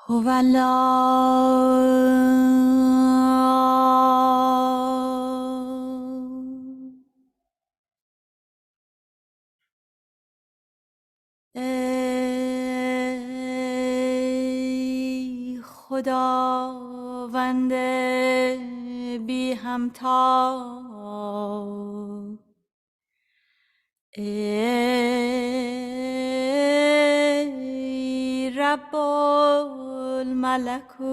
هو الله ای خداوند بی همتا، ای رب الملکوت،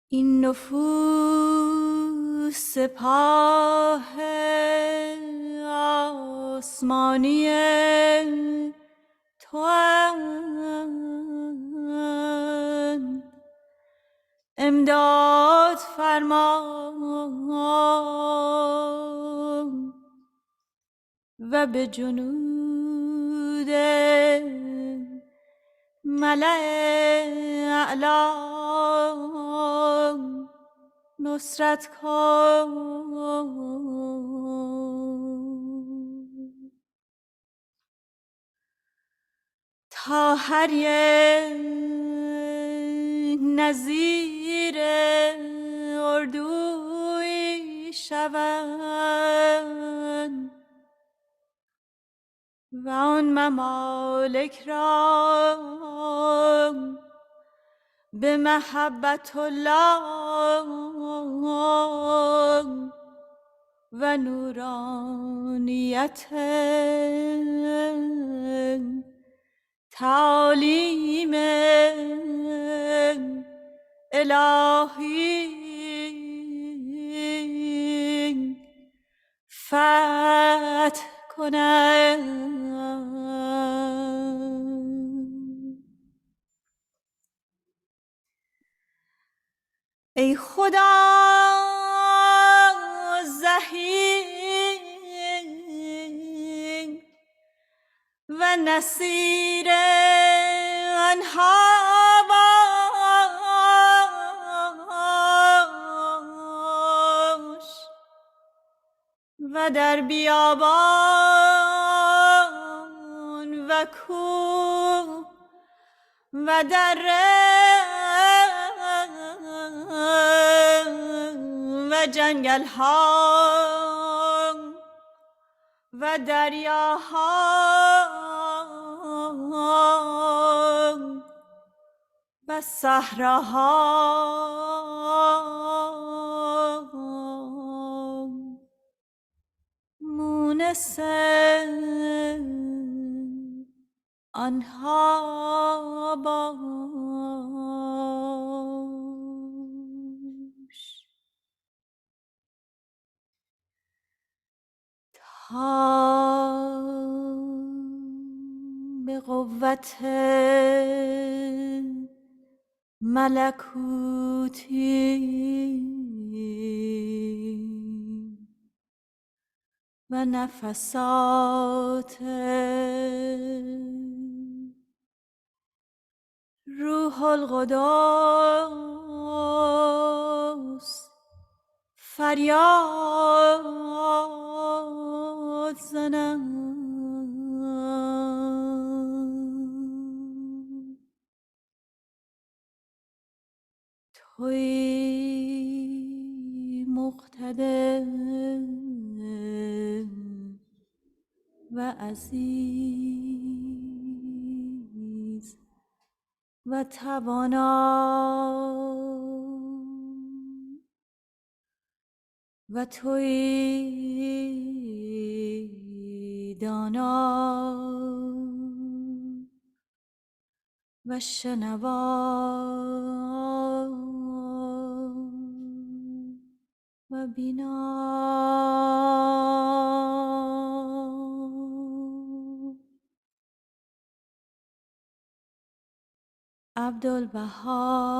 این نفوس سپاه آسمانی تواند، امداد فرما و به جنود ملأ اعلا نصرت کن. تا هر یک نظیر اردوی شوند و آن ممالک را به محبت الله و نورانیت تعالیم الهی فتح کنند. ای خدا ضحی و نصیر آنها باش و در بیابان و کوه و دره و جنگل ها و دریاها و صحراها مونس آنها باش تا به قوت ملکوتی و نفسات روح القدس فریاد زنم. تویی مقتدر و عزیز و توانا و تویی دانا و شنوا و بینا. عبدالبها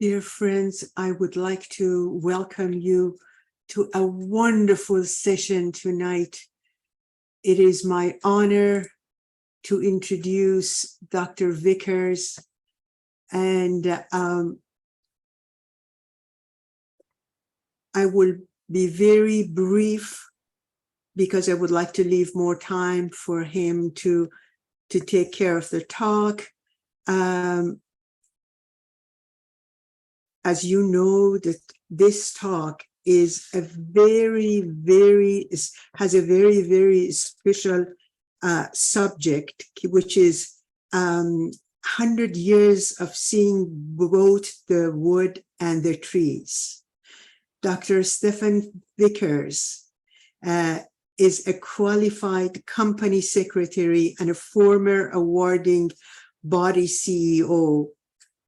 Dear friends, I would like to welcome you to a wonderful session tonight. It is my honor to introduce Dr. Vickers, and I will be very brief because I would like to leave more time for him to take care of the talk. As you know, that this talk is a has a very special subject, which is 100 years of seeing both the wood and the trees. Dr. Stephen Vickers is a qualified company secretary and a former awarding body CEO.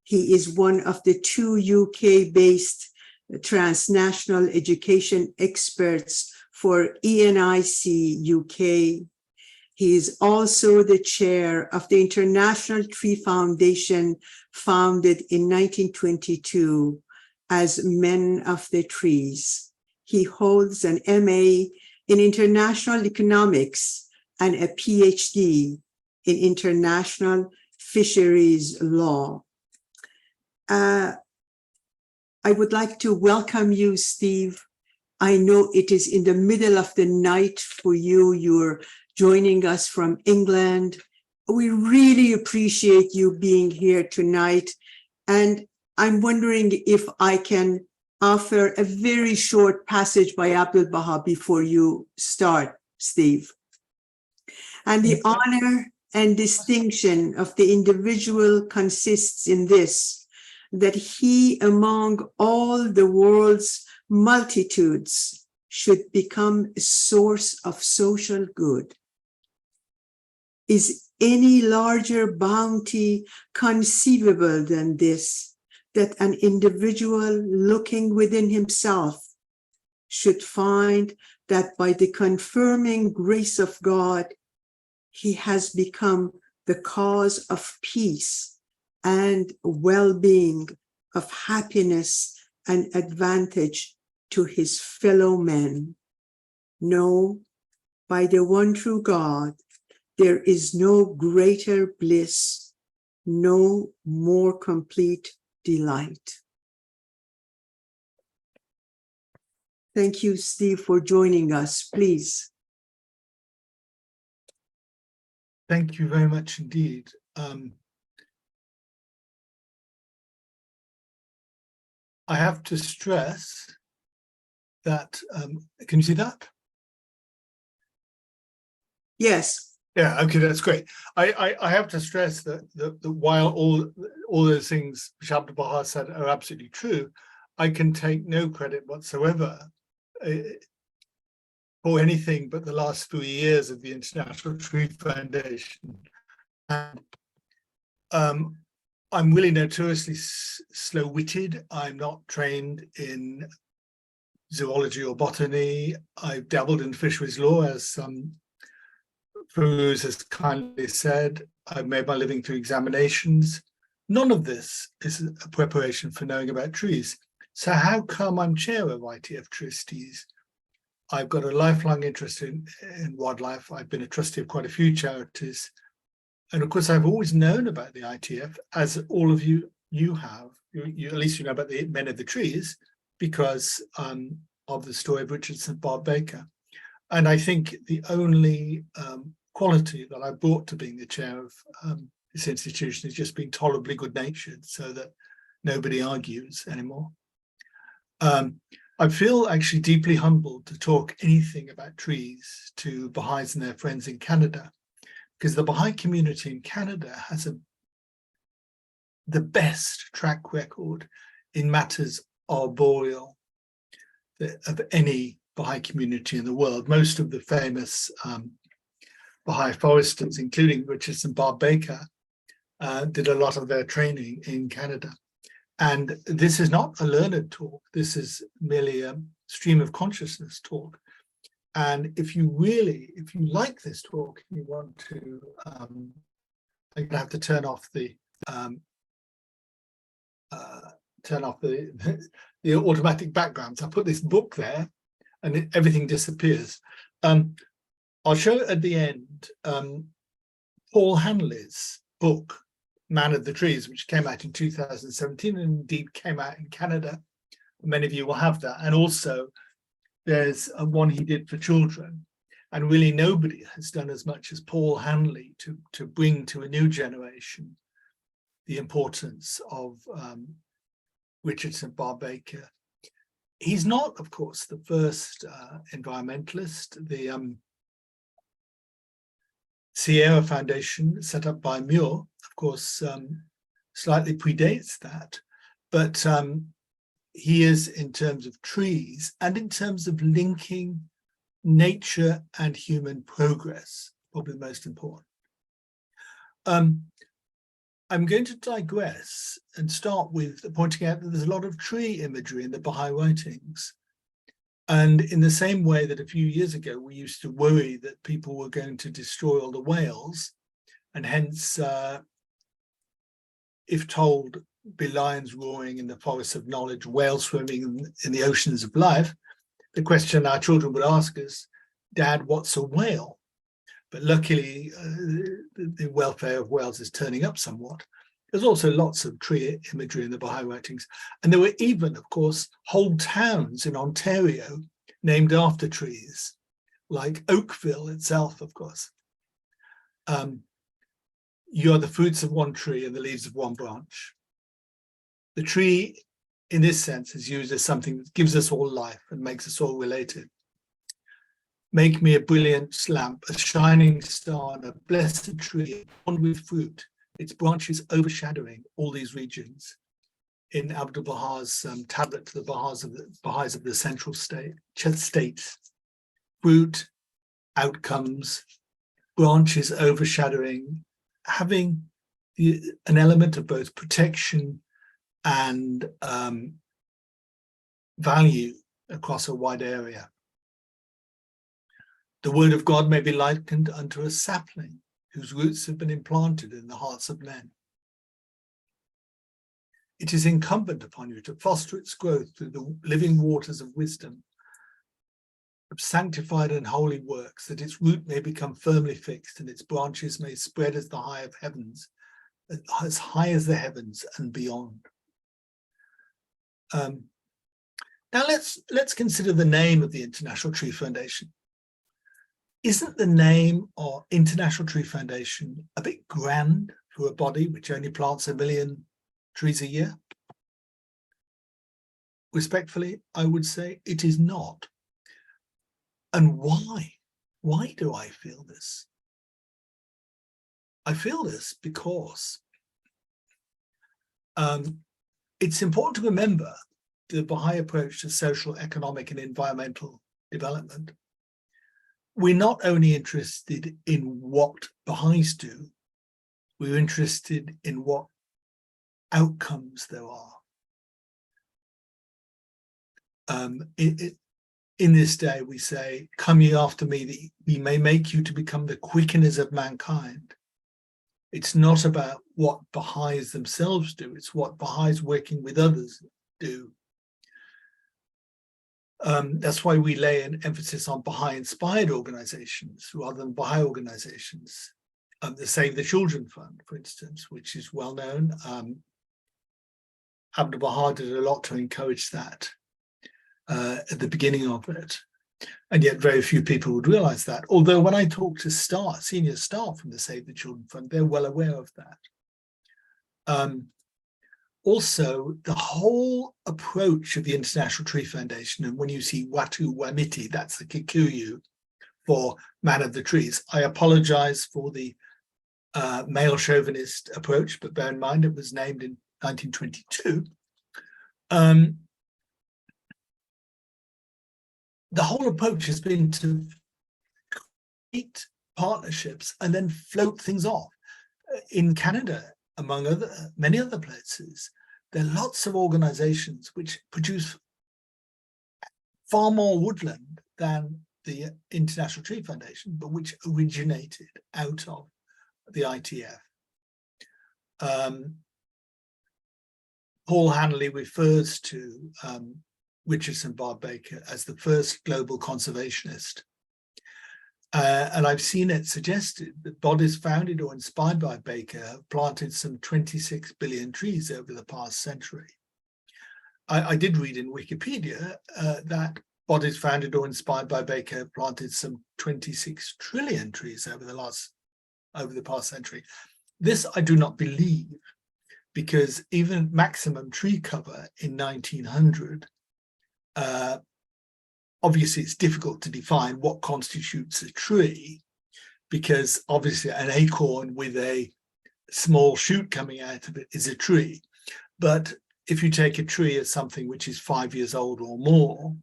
He is one of the 2 UK-based Transnational Education Experts for ENIC UK. He is also the chair of the International Tree Foundation, founded in 1922 as Men of the Trees. He holds an MA in International Economics and a Ph.D. in International Fisheries Law. I would like to welcome you, Steve. I know it is in the middle of the night for you. You're joining us from England. We really appreciate you being here tonight. And I'm wondering if I can offer a very short passage by Abdul Baha before you start, Steve. And the honor and distinction of the individual consists in this, that he, among all the world's multitudes, should become a source of social good. Is any larger bounty conceivable than this, that an individual looking within himself should find that by the confirming grace of God, he has become the cause of peace and well-being, of happiness and advantage to his fellow men? No, by the one true God, there is no greater bliss, no more complete delight. Thank you, Steve, for joining us. Please. Thank you very much indeed. I have to stress that, can you see that? Yes. Yeah, okay, that's great. I have to stress that, while all those things which Abdul Baha said are absolutely true, I can take no credit whatsoever for anything but the last 3 years of the International Tree Foundation. And I'm really notoriously slow-witted. I'm not trained in zoology or botany. I've dabbled in fisheries law, as Firuz has kindly said. I've made my living through examinations. None of this is a preparation for knowing about trees. So how come I'm chair of ITF Trustees? I've got a lifelong interest in wildlife. I've been a trustee of quite a few charities. And of course, I've always known about the ITF, as all of you have. You at least you know about the Men of the Trees because of the story of Richardson and Barbe Baker. And I think the only quality that I brought to being the chair of this institution is just being tolerably good-natured, so that nobody argues anymore. I feel actually deeply humbled to talk anything about trees to Baha'is and their friends in Canada, because the Baha'i community in Canada has the best track record in matters arboreal of any Baha'i community in the world. Most of the famous Baha'i foresters, including Richardson and Barbe Baker, did a lot of their training in Canada. And this is not a learned talk. This is merely a stream of consciousness talk. And if you like this talk, you want to, I'm going to have to turn off the turn off the automatic backgrounds. I put this book there and everything disappears. I'll show it at the end. Paul Hanley's book, Man of the Trees, which came out in 2017 and indeed came out in Canada. Many of you will have that. And also there's one he did for children. And really nobody has done as much as Paul Hanley to bring to a new generation the importance of Richardson Barbe Baker. He's not, of course, the first environmentalist. The Sierra Foundation, set up by Muir, of course, slightly predates that. But he is, in terms of trees and in terms of linking nature and human progress, probably the most important. I'm going to digress and start with pointing out that there's a lot of tree imagery in the Baha'i writings. And in the same way that a few years ago, we used to worry that people were going to destroy all the whales, and hence, if told, be lions roaring in the forests of knowledge, whales swimming in the oceans of life, the question our children would ask is, Dad, what's a whale? But luckily, the welfare of whales is turning up somewhat. There's also lots of tree imagery in the Baha'i writings. And there were even, of course, whole towns in Ontario named after trees, like Oakville itself, of course. You are the fruits of one tree and the leaves of one branch. The tree, in this sense, is used as something that gives us all life and makes us all related. Make me a brilliant lamp, a shining star, and a blessed tree, adorned with fruit, its branches overshadowing all these regions. In Abdu'l-Baha's tablet to the Baha'is of the Central States, fruit, outcomes, branches overshadowing, having an element of both protection and value across a wide area. The word of God may be likened unto a sapling whose roots have been implanted in the hearts of men. It is incumbent upon you to foster its growth through the living waters of wisdom, of sanctified and holy works, that its root may become firmly fixed and its branches may spread as high as the heavens and beyond. Now let's consider the name of the International Tree Foundation. Isn't the name of International Tree Foundation a bit grand for a body which only plants 1 million trees a year? Respectfully, I would say it is not. And why? Why do I feel this? I feel this because it's important to remember the Baha'i approach to social, economic, and environmental development. We're not only interested in what Baha'is do, we're interested in what outcomes there are. In this day, we say, come ye after me, that we may make you to become the quickeners of mankind. It's not about what Baha'is themselves do, it's what Baha'is working with others do. That's why we lay an emphasis on Baha'i-inspired organizations rather than Baha'i organizations. The Save the Children Fund, for instance, which is well known. Abdu'l-Baha did a lot to encourage that at the beginning of it. And yet very few people would realize that. Although when I talk to senior staff from the Save the Children Fund, they're well aware of that. Also, the whole approach of the International Tree Foundation, and when you see Watu Wamiti, that's the Kikuyu for Man of the Trees. I apologize for the male chauvinist approach, but bear in mind it was named in 1922. The whole approach has been to create partnerships and then float things off. In Canada, among many other places, there are lots of organizations which produce far more woodland than the International Tree Foundation, but which originated out of the ITF. Paul Hanley refers to Richardson Barbe Baker as the first global conservationist. And I've seen it suggested that bodies founded or inspired by Baker have planted some 26 billion trees over the past century. I did read in Wikipedia that bodies founded or inspired by Baker have planted some 26 trillion trees over the past century. This I do not believe, because even maximum tree cover in 1900, obviously it's difficult to define what constitutes a tree, because obviously an acorn with a small shoot coming out of it is a tree. But if you take a tree as something which is 5 years old or more,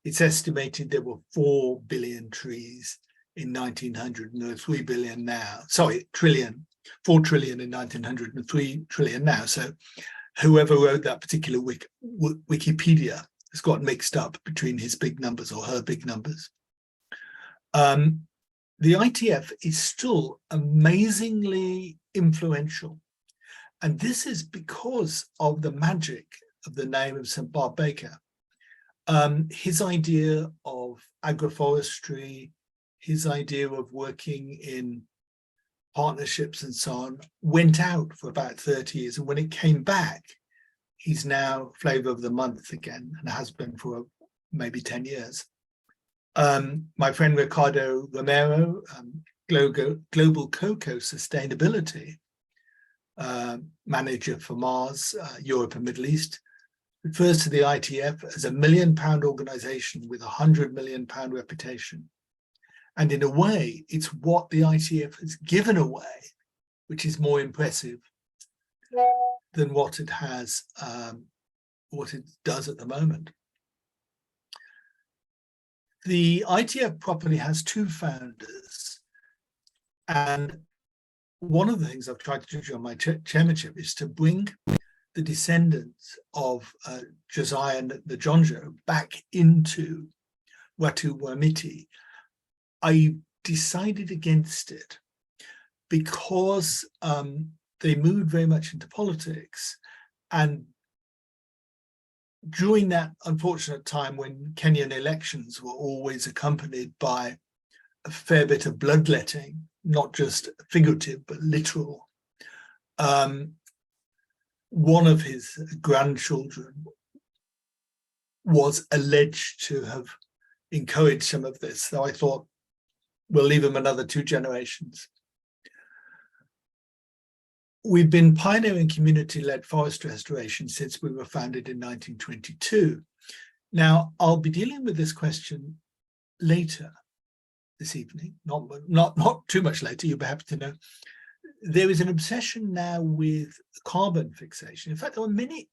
it's estimated there were 4 billion trees in 1900, and there are 3 billion now. Sorry, trillion. 4 trillion in 1900 and 3 trillion now. So whoever wrote that particular Wikipedia has got mixed up between his big numbers or her big numbers. The ITF is still amazingly influential. And this is because of the magic of the name of St. Barbe Baker. His idea of agroforestry, his idea of working in partnerships and so on, went out for about 30 years. And when it came back, he's now flavor of the month again, and has been for maybe 10 years. My friend Ricardo Romero, Global Cocoa Sustainability manager for Mars, Europe and Middle East, refers to the ITF as a £1 million organization with £100 million reputation. And in a way, it's what the ITF has given away, which is more impressive than what it has, what it does at the moment. The ITF properly has two founders, and one of the things I've tried to do on my chairmanship is to bring the descendants of Josiah and the Jonjo back into Watu Wamiti. I decided against it because they moved very much into politics, and during that unfortunate time when Kenyan elections were always accompanied by a fair bit of bloodletting, not just figurative but literal, one of his grandchildren was alleged to have encouraged some of this. So I thought, we'll leave him another 2 generations. We've been pioneering community-led forest restoration since we were founded in 1922. Now, I'll be dealing with this question later this evening, not too much later, you'll be happy to know. There is an obsession now with carbon fixation. In fact, there are many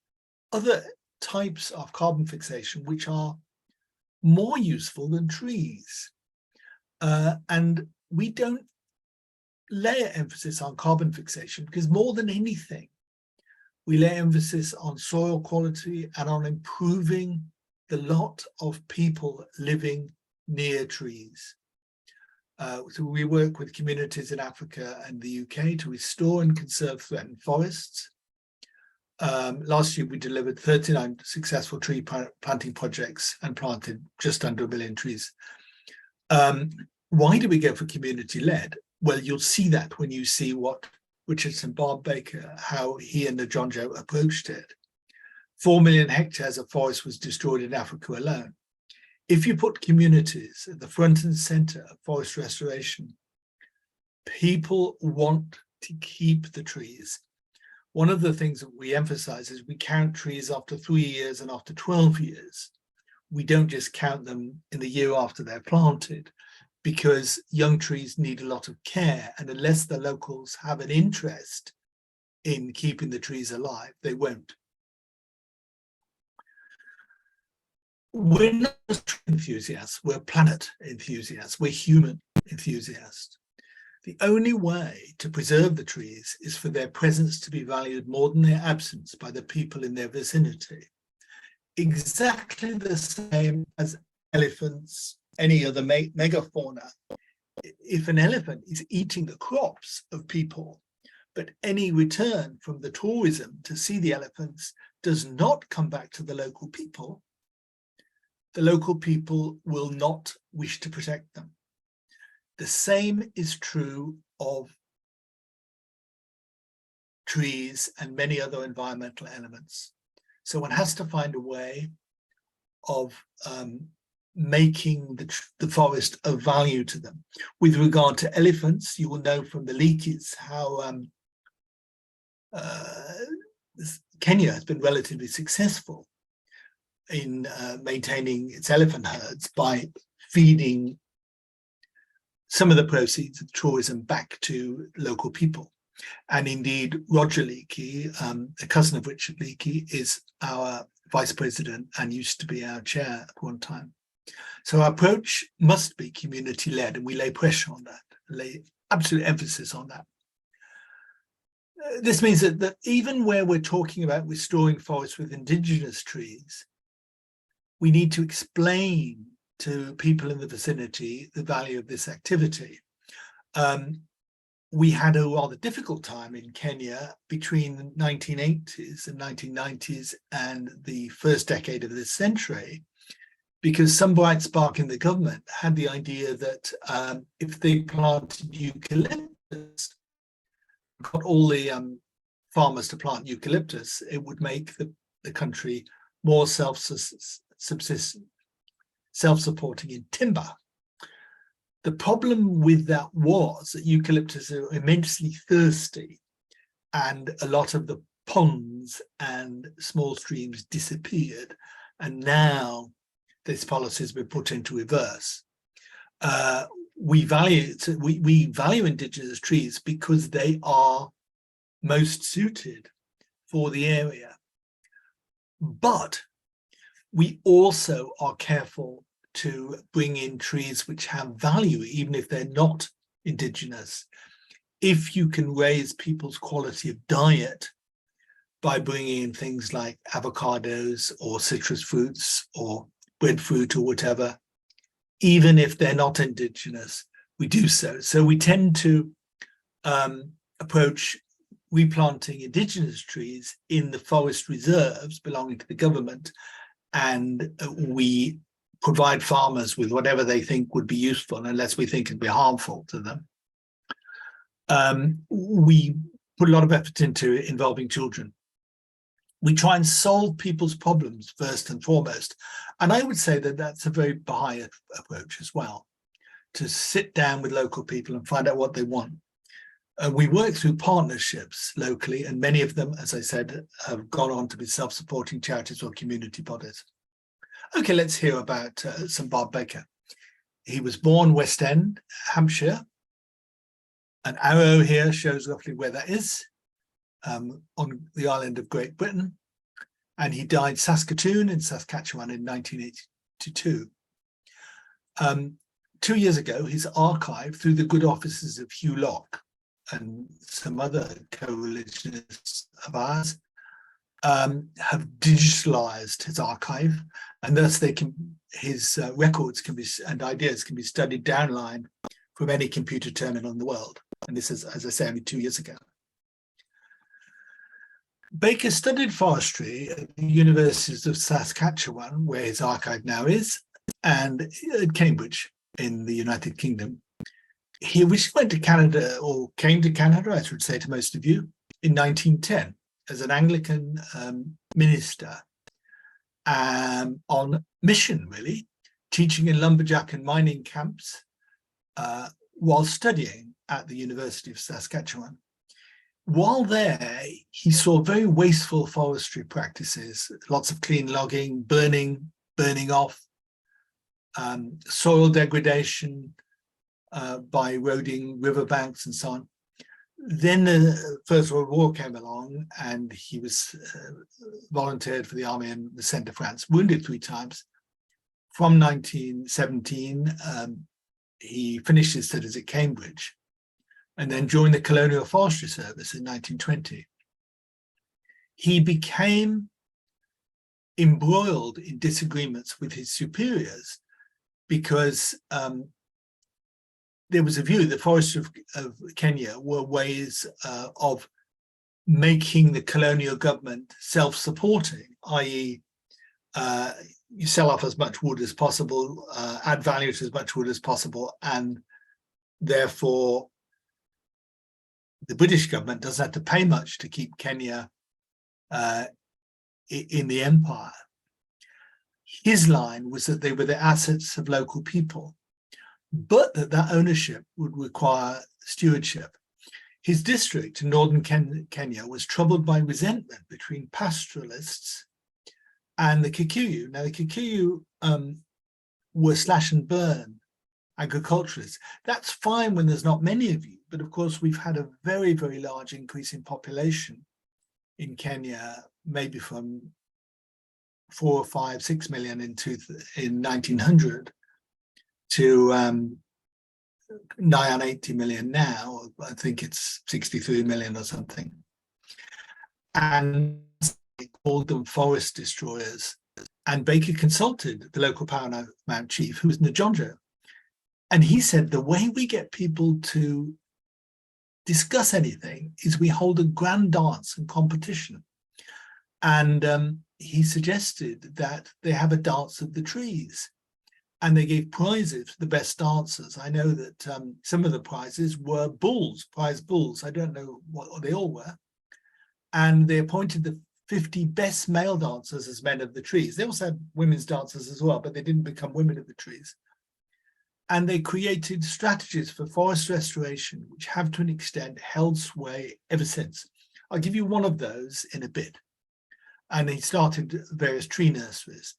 other types of carbon fixation which are more useful than trees. And we don't lay emphasis on carbon fixation because more than anything, we lay emphasis on soil quality and on improving the lot of people living near trees. So we work with communities in Africa and the UK to restore and conserve threatened forests. Last year, we delivered 39 successful tree planting projects and planted just under 1 million trees. Why do we go for community-led? Well, you'll see that when you see what Richardson Barbe Baker, how he and the Jonjo approached it. 4 million hectares of forest was destroyed in Africa alone. If you put communities at the front and center of forest restoration, people want to keep the trees. One of the things that we emphasize is we count trees after 3 years and after 12 years. We don't just count them in the year after they're planted, because young trees need a lot of care, and unless the locals have an interest in keeping the trees alive, they won't. We're not just tree enthusiasts, we're planet enthusiasts, we're human enthusiasts. The only way to preserve the trees is for their presence to be valued more than their absence by the people in their vicinity. Exactly the same as elephants, any other megafauna. If an elephant is eating the crops of people, but any return from the tourism to see the elephants does not come back to the local people, the local people will not wish to protect them. The same is true of trees and many other environmental elements. So one has to find a way of making the forest of value to them. With regard to elephants, you will know from the leakies how Kenya has been relatively successful in maintaining its elephant herds by feeding some of the proceeds of tourism back to local people. And indeed, Roger Leakey, a cousin of Richard Leakey, is our vice president and used to be our chair at one time. So our approach must be community-led, and we lay pressure on that, lay absolute emphasis on that. This means that even where we're talking about restoring forests with indigenous trees, we need to explain to people in the vicinity the value of this activity. We had a rather difficult time in Kenya between the 1980s and 1990s and the first decade of this century, because some bright spark in the government had the idea that if they planted eucalyptus, got all the farmers to plant eucalyptus, it would make the country more self-supporting in timber. The problem with that was that eucalyptus are immensely thirsty, and a lot of the ponds and small streams disappeared, and now this policy has been put into reverse. We value indigenous trees because they are most suited for the area, but we also are careful to bring in trees which have value, even if they're not indigenous. If you can raise people's quality of diet by bringing in things like avocados or citrus fruits or breadfruit or whatever, even if they're not indigenous, we do so. So we tend to approach replanting indigenous trees in the forest reserves belonging to the government, and we provide farmers with whatever they think would be useful, unless we think it'd be harmful to them. We put a lot of effort into involving children. We try and solve people's problems first and foremost. And I would say that that's a very Baha'i approach as well, to sit down with local people and find out what they want. We work through partnerships locally, and many of them, as I said, have gone on to be self-supporting charities or community bodies. Okay, let's hear about some Barbe Baker. He was born West End, Hampshire. An arrow here shows roughly where that is, on the island of Great Britain. And he died Saskatoon in Saskatchewan in 1982. 2 years ago, his archive, through the good offices of Hugh Locke and some other co-religionists of ours, have digitalized his archive, and thus his records can be, and ideas can be studied downline from any computer terminal in the world. And this is, as I say, only 2 years ago. Baker studied forestry at the universities of Saskatchewan, where his archive now is, and at Cambridge in the United Kingdom. He originally went to Canada, or came to Canada, I should say to most of you, in 1910 as an Anglican minister on mission, really, teaching in lumberjack and mining camps while studying at the University of Saskatchewan. While there, he saw very wasteful forestry practices, lots of clean logging, burning off, soil degradation by eroding riverbanks and so on. Then the First World War came along, and he was volunteered for the army and was sent to France, wounded 3 times. From 1917, he finished his studies at Cambridge and then joined the Colonial Forestry Service in 1920. He became embroiled in disagreements with his superiors because there was a view the forests of Kenya were ways of making the colonial government self-supporting, i.e. You sell off as much wood as possible, add value to as much wood as possible, and therefore the British government doesn't have to pay much to keep Kenya in the empire. His line was that they were the assets of local people, but that ownership would require stewardship. His district in northern Kenya was troubled by resentment between pastoralists and the Kikuyu. Now, the Kikuyu were slash and burn agriculturists. That's fine when there's not many of you, but of course we've had a very, very large increase in population in Kenya, maybe from 4 or 5, 6 million in 1900 to nigh on 80 million now. I think it's 63 million or something. And they called them forest destroyers. And Baker consulted the local paramount chief, who was Njonjo. And he said, the way we get people to discuss anything is we hold a grand dance and competition. And he suggested that they have a dance of the trees. And they gave prizes for the best dancers. I know that some of the prizes were bulls, prize bulls. I don't know what they all were. And they appointed the 50 best male dancers as men of the trees. They also had women's dancers as well, but they didn't become women of the trees. And they created strategies for forest restoration, which have to an extent held sway ever since. I'll give you one of those in a bit. And he started various tree nurseries.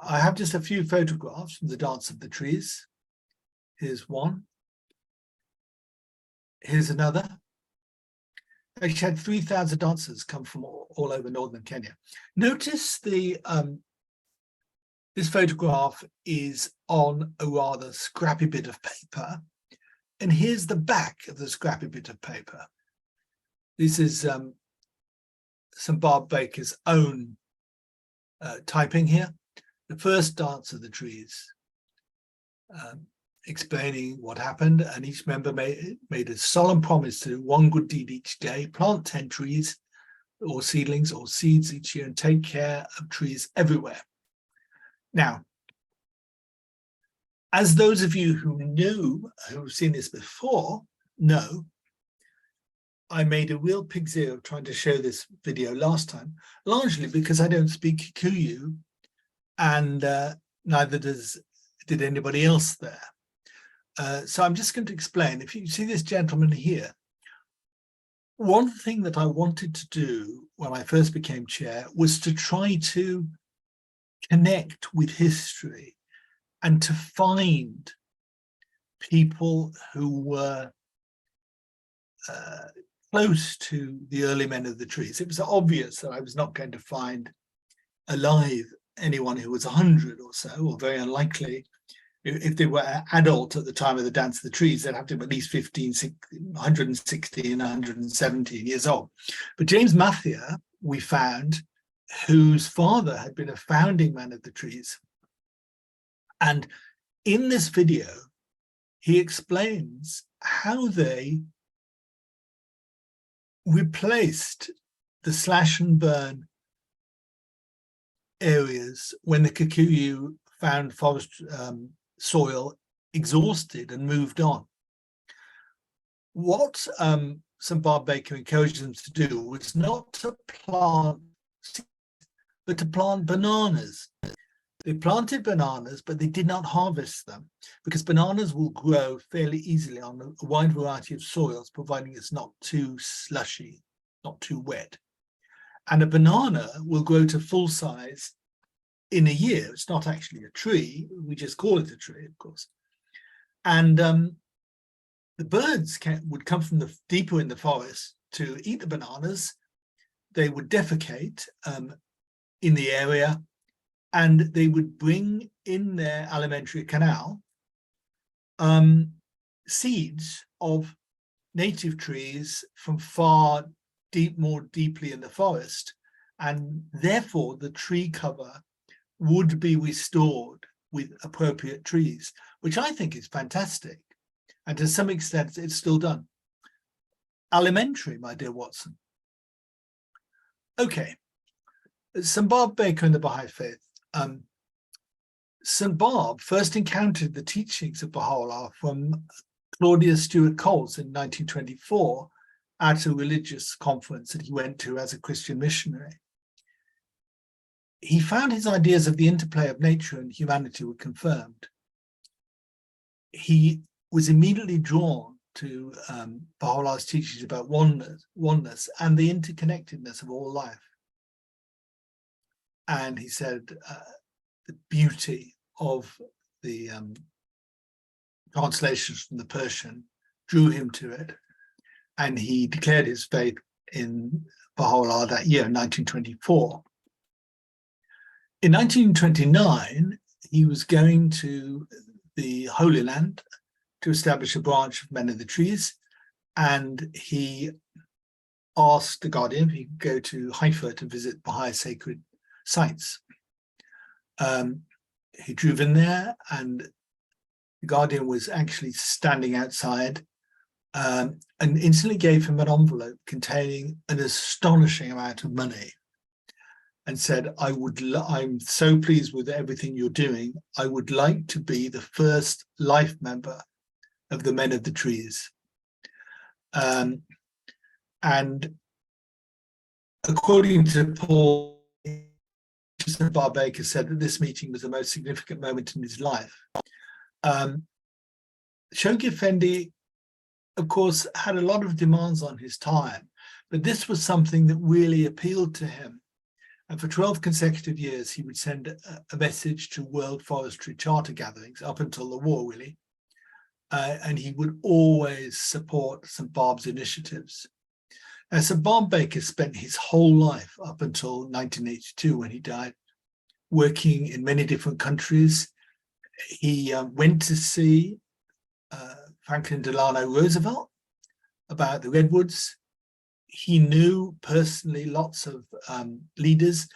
I have just a few photographs from the Dance of the Trees. Here's one. Here's another. Actually had 3,000 dancers come from all over northern Kenya. Notice the this photograph is on a rather scrappy bit of paper. And here's the back of the scrappy bit of paper. This is some Barbe Baker's own typing here. The first Dance of the Trees, explaining what happened, and each member made a solemn promise to do one good deed each day, plant 10 trees or seedlings or seeds each year, and take care of trees everywhere. Now, as those of you who've seen this before know, I made a real pig's ear of trying to show this video last time, largely because I don't speak Kikuyu, and neither did anybody else there. So I'm just going to explain. If you see this gentleman here, one thing that I wanted to do when I first became chair was to try to connect with history and to find people who were close to the early men of the trees. It was obvious that I was not going to find alive anyone who was 100 or so, or very unlikely. If they were adult at the time of the Dance of the Trees, they'd have to be at least 160 and 117 years old. But James Mathia, we found, whose father had been a founding man of the trees. And in this video, he explains how they replaced the slash and burn areas when the Kikuyu found forest soil exhausted and moved on. What some Barbe Baker encouraged them to do was not to plant, but to plant bananas. They planted bananas, but they did not harvest them because bananas will grow fairly easily on a wide variety of soils, providing it's not too slushy, not too wet. And a banana will grow to full size in a year. It's not actually a tree. We just call it a tree, of course. And the birds would come from deeper in the forest to eat the bananas. They would defecate in the area, and they would bring in their alimentary canal seeds of native trees from more deeply in the forest, and therefore the tree cover would be restored with appropriate trees, which I think is fantastic. And to some extent, it's still done. Alimentary, my dear Watson. Okay, St. Barbe Baker and the Baha'i Faith. St. Barbe first encountered the teachings of Baha'u'llah from Claudius Stewart Coles in 1924 at a religious conference that he went to as a Christian missionary. He found his ideas of the interplay of nature and humanity were confirmed. He was immediately drawn to Baha'u'llah's teachings about oneness and the interconnectedness of all life. And he said the beauty of the translations from the Persian drew him to it. And he declared his faith in Baha'u'llah that year, 1924. In 1929, he was going to the Holy Land to establish a branch of Men of the Trees, and he asked the Guardian if he could go to Haifa to visit Baha'i sacred sites. He drove in there, and the Guardian was actually standing outside and instantly gave him an envelope containing an astonishing amount of money and said, I'm so pleased with everything you're doing. I would like to be the first life member of the Men of the Trees. And according to Paul, Barbe Baker said that this meeting was the most significant moment in his life. Shoghi Effendi, of course, had a lot of demands on his time, but this was something that really appealed to him. And for 12 consecutive years, he would send a message to World Forestry Charter gatherings up until the war, really. And he would always support St. Barbe's initiatives. St. Barbe Baker spent his whole life up until 1982 when he died, working in many different countries. He went to see Franklin Delano Roosevelt about the redwoods. He knew personally lots of leaders.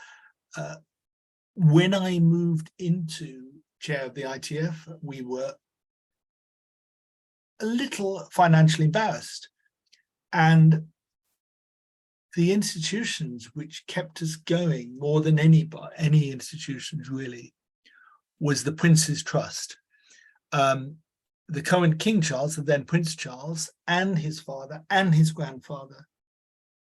When I moved into chair of the ITF, we were a little financially embarrassed. And the institutions which kept us going more than any institutions really was the Prince's Trust. The current King Charles, and then Prince Charles, and his father and his grandfather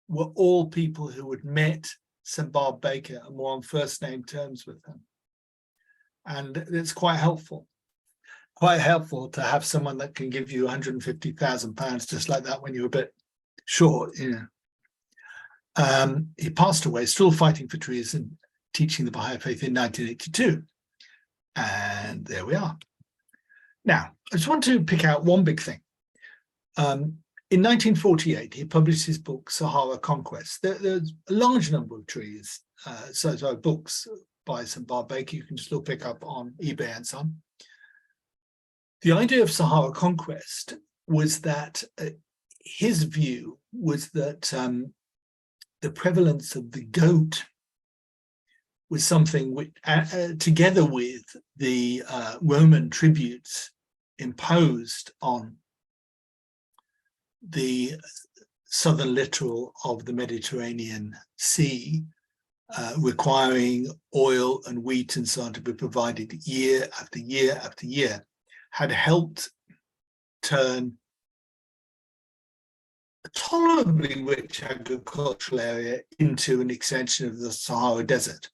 were all people who had met St. Barbe Baker and were on first name terms with him. And it's quite helpful to have someone that can give you £150,000 just like that when you're a bit short, you know. He passed away, still fighting for trees and teaching the Baha'i Faith in 1982. And there we are. Now, I just want to pick out one big thing. In 1948, he published his book, Sahara Conquest. There's a large number of trees, books by St. Barbe Baker you can still pick up on eBay and so on. The idea of Sahara Conquest was that his view was that the prevalence of the goat was something which, together with the Roman tributes imposed on the southern littoral of the Mediterranean Sea, requiring oil and wheat and so on to be provided year after year after year, had helped turn a tolerably rich agricultural area into an extension of the Sahara Desert.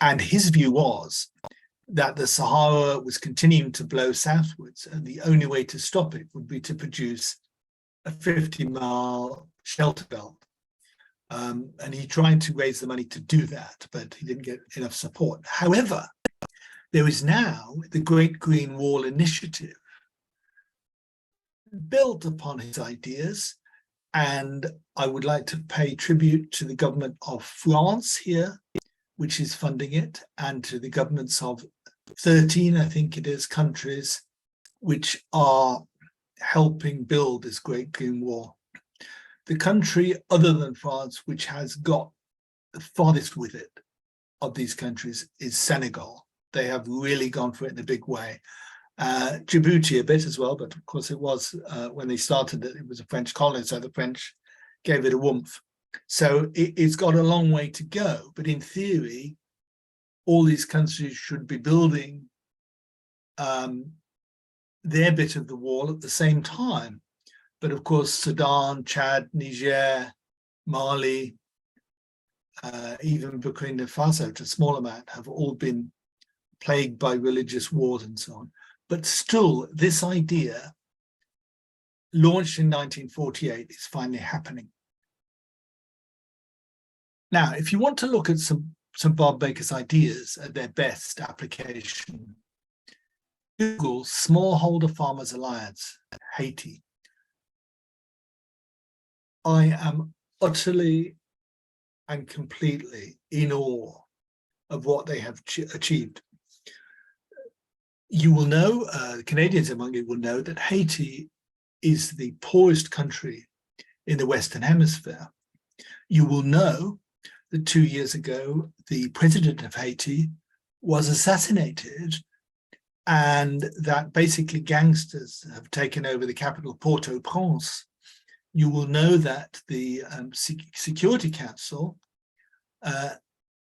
And his view was that the Sahara was continuing to blow southwards, and the only way to stop it would be to produce a 50-mile shelter belt. And he tried to raise the money to do that, but he didn't get enough support. However, there is now the Great Green Wall Initiative built upon his ideas, and I would like to pay tribute to the government of France here, which is funding it, and to the governments of 13, I think it is, countries which are helping build this Great Green Wall. The country other than France which has got the farthest with it of these countries is Senegal. They have really gone for it in a big way. Djibouti a bit as well, but of course it was, when they started it was a French colony, so the French gave it a woomph. So it's got a long way to go, but in theory, all these countries should be building their bit of the wall at the same time. But of course, Sudan, Chad, Niger, Mali, even Burkina Faso to a small amount have all been plagued by religious wars and so on. But still, this idea, launched in 1948, is finally happening. Now, if you want to look at some Barbe Baker's ideas at their best application, Google Smallholder Farmers Alliance, Haiti. I am utterly and completely in awe of what they have achieved. You will know, Canadians among you will know, that Haiti is the poorest country in the Western Hemisphere. You will know that 2 years ago, the president of Haiti was assassinated, and that basically gangsters have taken over the capital, Port-au-Prince. You will know that the Security Council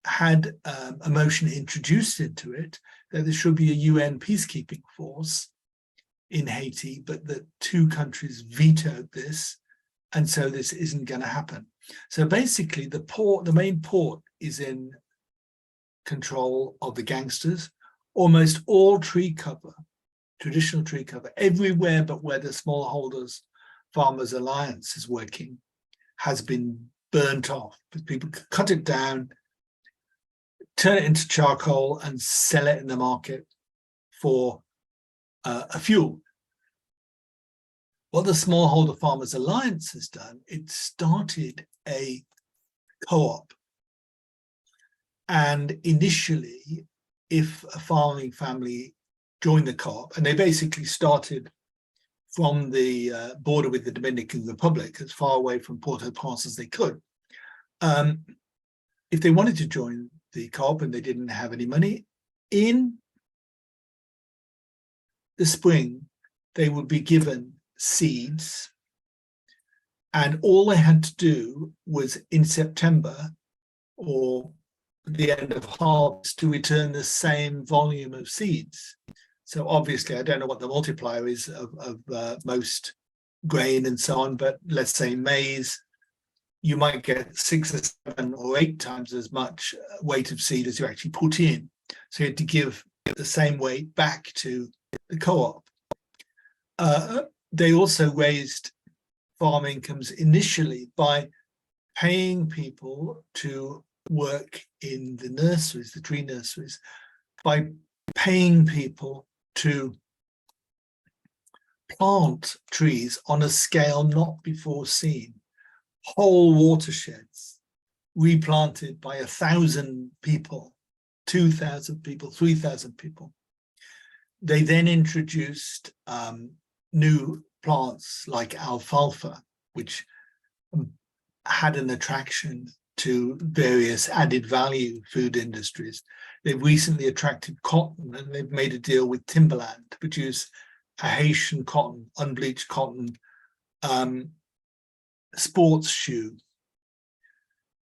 had a motion introduced into it that there should be a UN peacekeeping force in Haiti, but that 2 countries vetoed this, and so this isn't going to happen. So basically, the main port is in control of the gangsters. Almost all tree cover, traditional tree cover, everywhere but where the Smallholders Farmers Alliance is working, has been burnt off. People cut it down, turn it into charcoal and sell it in the market for a fuel. What the Smallholder Farmers Alliance has done, it started a co-op. And initially, if a farming family joined the co-op, and they basically started from the border with the Dominican Republic, as far away from Port-au-Prince as they could. If they wanted to join the co-op and they didn't have any money, in the spring, they would be given seeds, and all they had to do was in September or the end of harvest to return the same volume of seeds. So obviously, I don't know what the multiplier is of most grain and so on, but let's say maize, you might get 6 or 7 or 8 times as much weight of seed as you actually put in. So you had to give the same weight back to the co-op. They also raised farm incomes initially by paying people to work in the nurseries, the tree nurseries, by paying people to plant trees on a scale not before seen. Whole watersheds replanted by 1,000 people, 2,000 people, 3,000 people. They then introduced new plants like alfalfa, which had an attraction to various added value food industries. They've recently attracted cotton, and they've made a deal with Timberland to produce a Haitian cotton, unbleached cotton, sports shoe.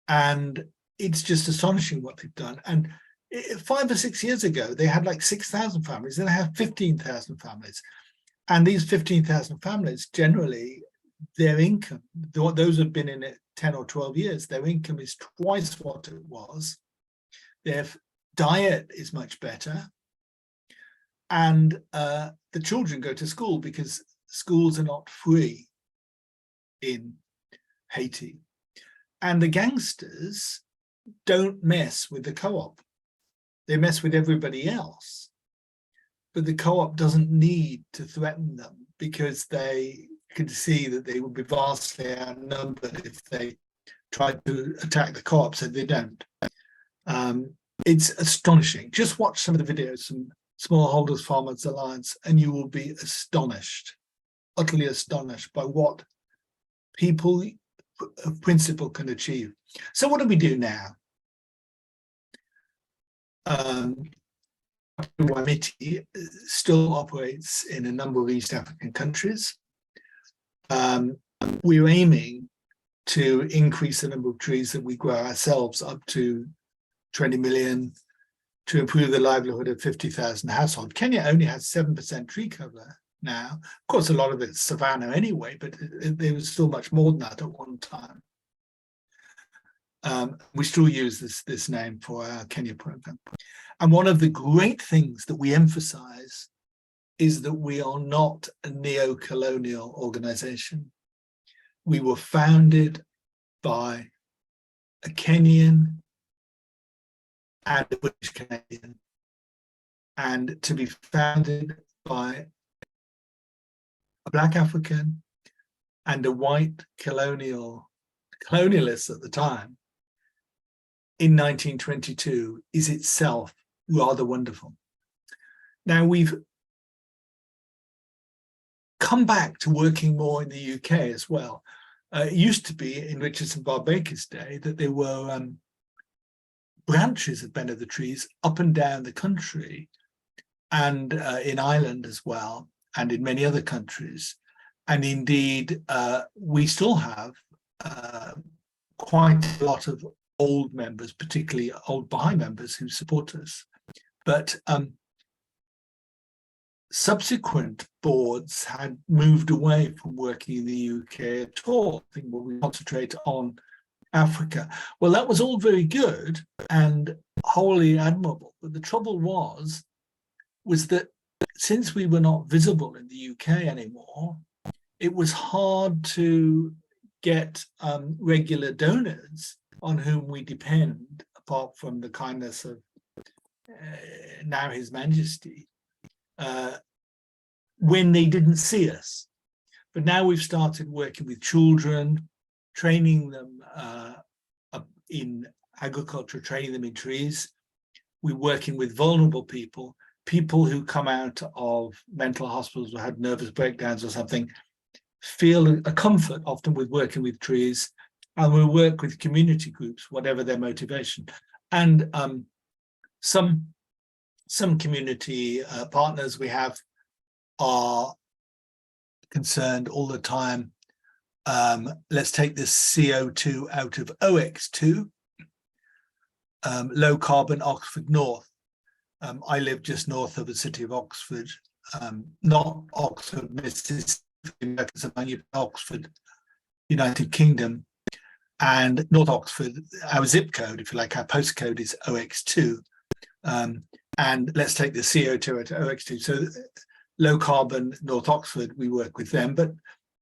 And it's just astonishing what they've done. And 5 or 6 years ago, they had like 6,000 families, and they have 15,000 families. And these 15,000 families, generally, their income, those who've been in it 10 or 12 years, their income is twice what it was. Their diet is much better. And the children go to school because schools are not free in Haiti. And the gangsters don't mess with the co-op. They mess with everybody else. But the co-op doesn't need to threaten them because they could see that they would be vastly outnumbered if they tried to attack the co-op, so they don't. It's astonishing. Just watch some of the videos from Smallholders Farmers Alliance and you will be astonished, utterly astonished by what people of principle can achieve. So what do we do now? Wamiti still operates in a number of East African countries. We're aiming to increase the number of trees that we grow ourselves up to 20 million to improve the livelihood of 50,000 households. Kenya only has 7% tree cover now. Of course, a lot of it's savanna anyway, but there was still much more than that at one time. We still use this name for our Kenya program. And one of the great things that we emphasize is that we are not a neo-colonial organization. We were founded by a Kenyan and a British Canadian, and to be founded by a Black African and a white colonialist at the time in 1922 is itself rather wonderful. Now we've come back to working more in the UK as well. It used to be in Richardson Barbe Baker's day that there were branches of bend of the trees up and down the country, and in Ireland as well, and in many other countries. And indeed, we still have quite a lot of old members, particularly old Baha'i members who support us. But subsequent boards had moved away from working in the UK at all. I think we concentrate on Africa. Well, that was all very good and wholly admirable. But the trouble was that since we were not visible in the UK anymore, it was hard to get regular donors on whom we depend, apart from the kindness of now His Majesty, when they didn't see us. But now we've started working with children, training them in agriculture, training them in trees. We're working with vulnerable people, people who come out of mental hospitals or had nervous breakdowns or something, feel a comfort often with working with trees, and we work with community groups, whatever their motivation. And some community partners we have are concerned all the time. Let's take this CO2 out of OX2, low carbon Oxford North. I live just north of the city of Oxford, not Oxford, Mississippi, Oxford, United Kingdom, and North Oxford, our zip code, if you like, our postcode is OX2. And let's take the CO2 out of OX2. So low carbon North Oxford, we work with them, but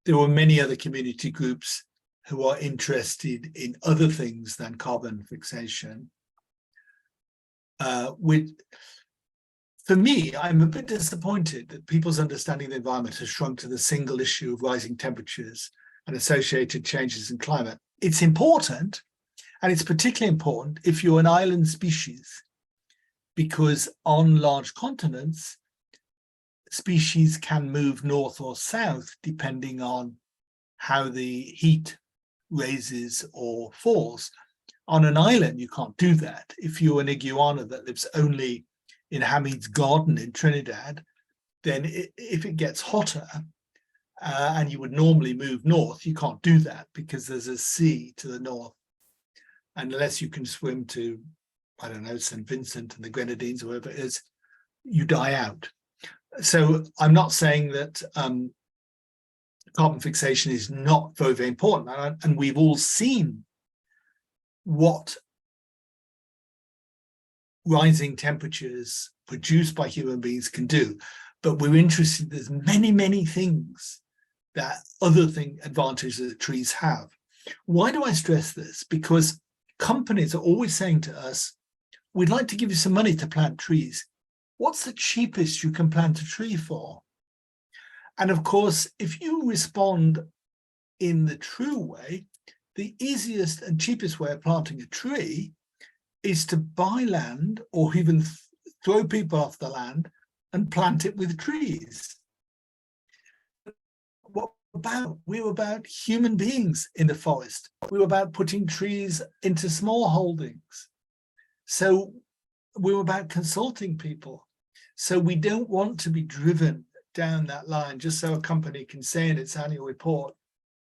there were many other community groups who are interested in other things than carbon fixation. For me, I'm a bit disappointed that people's understanding of the environment has shrunk to the single issue of rising temperatures and associated changes in climate. It's important, and it's particularly important if you're an island species, because on large continents, species can move north or south depending on how the heat raises or falls. On an island, you can't do that. If you're an iguana that lives only in Hamid's garden in Trinidad, then if it gets hotter and you would normally move north, you can't do that because there's a sea to the north. And unless you can swim to, I don't know, St. Vincent and the Grenadines or wherever it is, you die out. So I'm not saying that carbon fixation is not very, very important. And we've all seen what rising temperatures produced by human beings can do. But we're interested, there's many, many things that advantages that trees have. Why do I stress this? Because companies are always saying to us, we'd like to give you some money to plant trees. What's the cheapest you can plant a tree for? And of course, if you respond in the true way, the easiest and cheapest way of planting a tree is to buy land or even throw people off the land and plant it with trees. What we're about human beings in the forest. We're about putting trees into small holdings. So we're about consulting people So we don't want to be driven down that line just so a company can say in its annual report,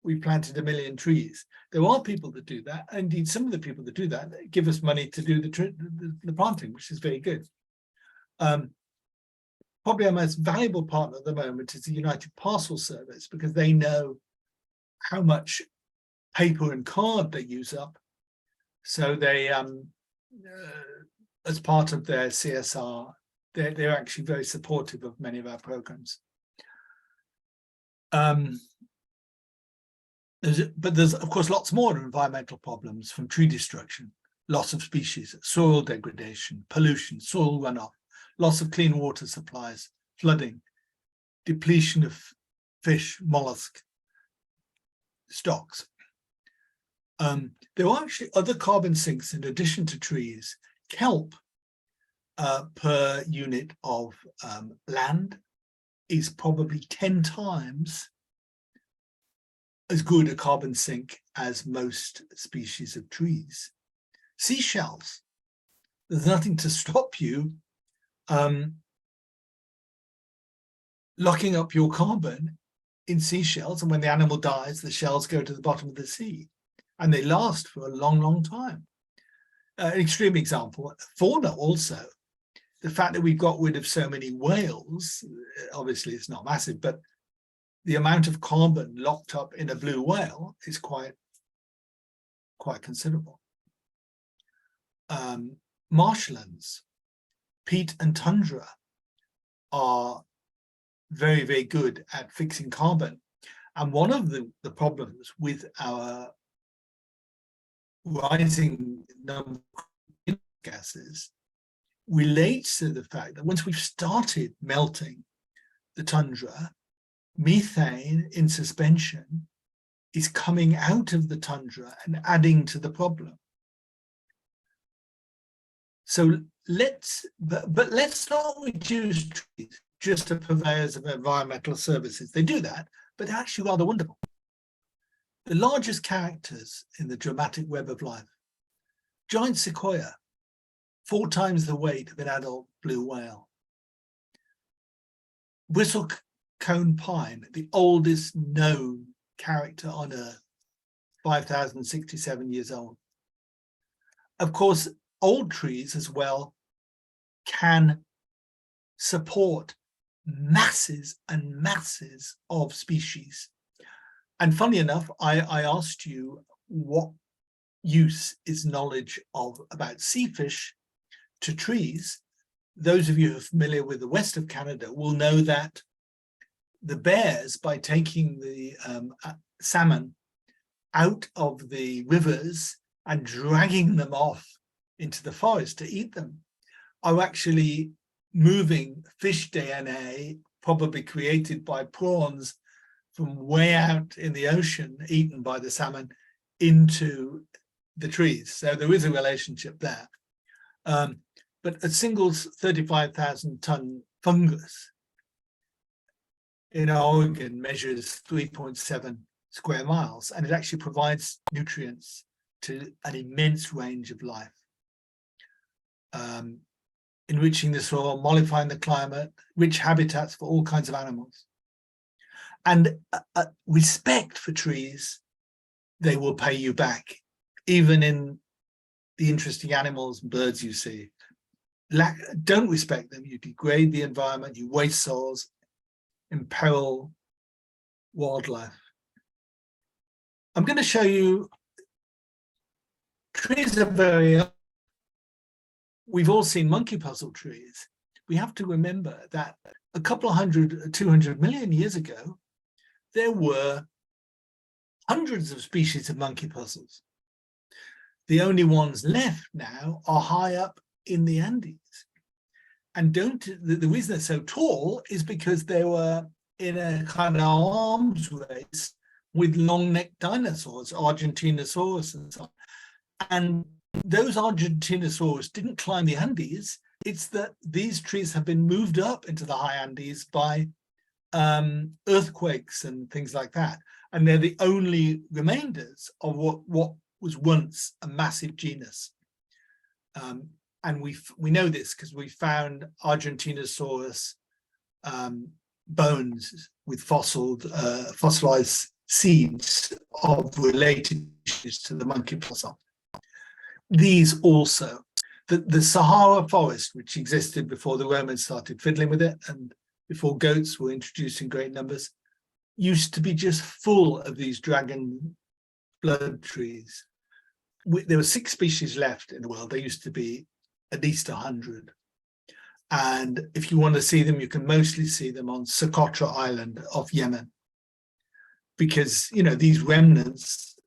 we planted 1 million trees. There are people that do that. Indeed, some of the people that do that give us money to do the planting, which is very good. Probably our most valuable partner at the moment is the United Parcel Service, because they know how much paper and card they use up. So they, as part of their CSR, they're actually very supportive of many of our programs. But there's, of course, lots more environmental problems, from tree destruction, loss of species, soil degradation, pollution, soil runoff, loss of clean water supplies, flooding, depletion of fish, mollusk stocks. There are actually other carbon sinks in addition to trees. Kelp per unit of land is probably 10 times as good a carbon sink as most species of trees. Seashells, there's nothing to stop you locking up your carbon in seashells, and when the animal dies, the shells go to the bottom of the sea, and they last for a long, long time. An extreme example, fauna also. The fact that we've got rid of so many whales, obviously it's not massive, but the amount of carbon locked up in a blue whale is quite considerable. Marshlands, peat and tundra are very, very good at fixing carbon. And one of the problems with our rising number of gases relates to the fact that once we've started melting the tundra, methane in suspension is coming out of the tundra and adding to the problem. So let's not reduce trees just to purveyors of environmental services. They do that, but they're actually rather wonderful. The largest characters in the dramatic web of life: giant sequoia, 4 times the weight of an adult blue whale. Bristlecone pine, the oldest known character on Earth, 5,067 years old. Of course, old trees as well can support masses and masses of species. And funny enough, I asked you what use is knowledge of about sea fish to trees. Those of you who are familiar with the west of Canada will know that the bears, by taking the salmon out of the rivers and dragging them off into the forest to eat them, are actually moving fish DNA, probably created by prawns from way out in the ocean, eaten by the salmon, into the trees. So there is a relationship there. But a single 35,000-ton fungus in Oregon measures 3.7 square miles, and it actually provides nutrients to an immense range of life. Enriching the soil, modifying the climate, rich habitats for all kinds of animals. And respect for trees, they will pay you back, even in the interesting animals and birds you see. Don't respect them, you degrade the environment, you waste soils, imperil wildlife. I'm going to show you, trees are very, we've all seen monkey puzzle trees. We have to remember that a couple of 200 million years ago, there were hundreds of species of monkey puzzles. The only ones left now are high up in the Andes. And the reason they're so tall is because they were in a kind of arms race with long-necked dinosaurs, Argentinosaurus and so on. And those Argentinosaurus didn't climb the Andes. It's that these trees have been moved up into the high Andes by earthquakes and things like that. And they're the only remainders of what was once a massive genus. and we know this because we found Argentinosaurus bones with fossilized seeds of related species to the monkey possum. These also, the Sahara forest, which existed before the Romans started fiddling with it and before goats were introduced in great numbers, used to be just full of these dragon blood trees. There were 6 species left in the world. There used to be at least 100. And if you want to see them, you can mostly see them on Socotra Island off Yemen. Because, you know, these remnants